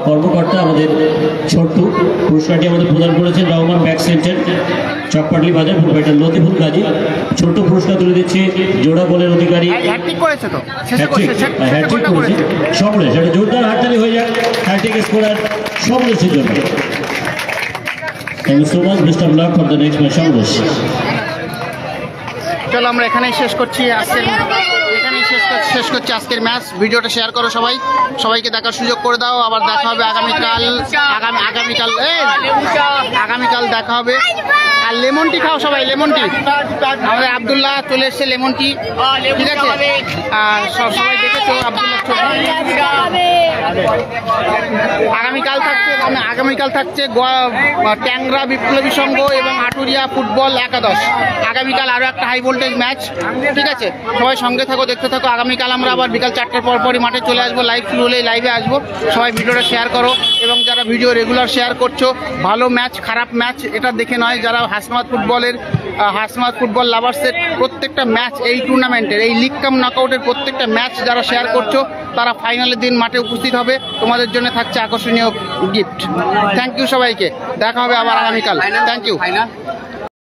কর্মকর্তা আমাদের ছোট্টু। পুরস্কারটি আমাদের প্রদান করেছেন রহমান ব্যাক সেন্টার, চকপাটলি বাজার, প্রোপাইটার লতিফুল গাজী। ছোট্ট পুরস্কার তুলে দিচ্ছে জোড়া গোলের অধিকারী হ্যাটট্রিক করেছে তো, হ্যাটট্রিক করেছে সমরেশ। একটা জোরদার হাততালি হয়ে যাক হ্যাটট্রিক স্কোরার সমরেশের জন্য। Thank you so much, best of luck for the next match সমাবেশ। চলো আমরা এখানেই শেষ করছি আজকের ম্যাচ। ভিডিওটা শেয়ার করো সবাইকে দেখার সুযোগ করে দাও। আবার দেখা হবে আগামীকাল দেখা হবে। আর লেমন টি খাও সবাই, লেমন টি। আমাদের আব্দুল্লাহ চলে এসছে লেমন টি, ঠিক আছে? আর সবাই দেখেছো আব্দুল্লাহ ছবি। আগামীকাল থাকছে ট্যাংরা বিপ্লবী সংঘ এবং আটুরিয়া ফুটবল একাদশ। আগামীকাল আরো একটা হাই ভোল্টেজ ম্যাচ, ঠিক আছে? সবাই সঙ্গে থাকো, দেখতে থাকো। আগামীকাল আমরা আবার বিকাল 4টার পরপরই মাঠে চলে আসবো। লাইভ শুরু হলেই লাইভে আসবো। সবাই ভিডিওটা শেয়ার করো, এবং যারা ভিডিও রেগুলার শেয়ার করছো, ভালো ম্যাচ খারাপ ম্যাচ এটা দেখে নয়, যারা হাসনাবাদ ফুটবল লাভার্সের প্রত্যেকটা ম্যাচ, এই টুর্নামেন্টের এই লিগ কাম নকআউটের প্রত্যেকটা ম্যাচ যারা শেয়ার করছো, তারা ফাইনালের দিন মাঠে উপস্থিত হবে। তোমাদের জন্য থাকছে আকর্ষণীয় গিফট। থ্যাংক ইউ সবাইকে, দেখা হবে আবার আগামীকাল। Thank you.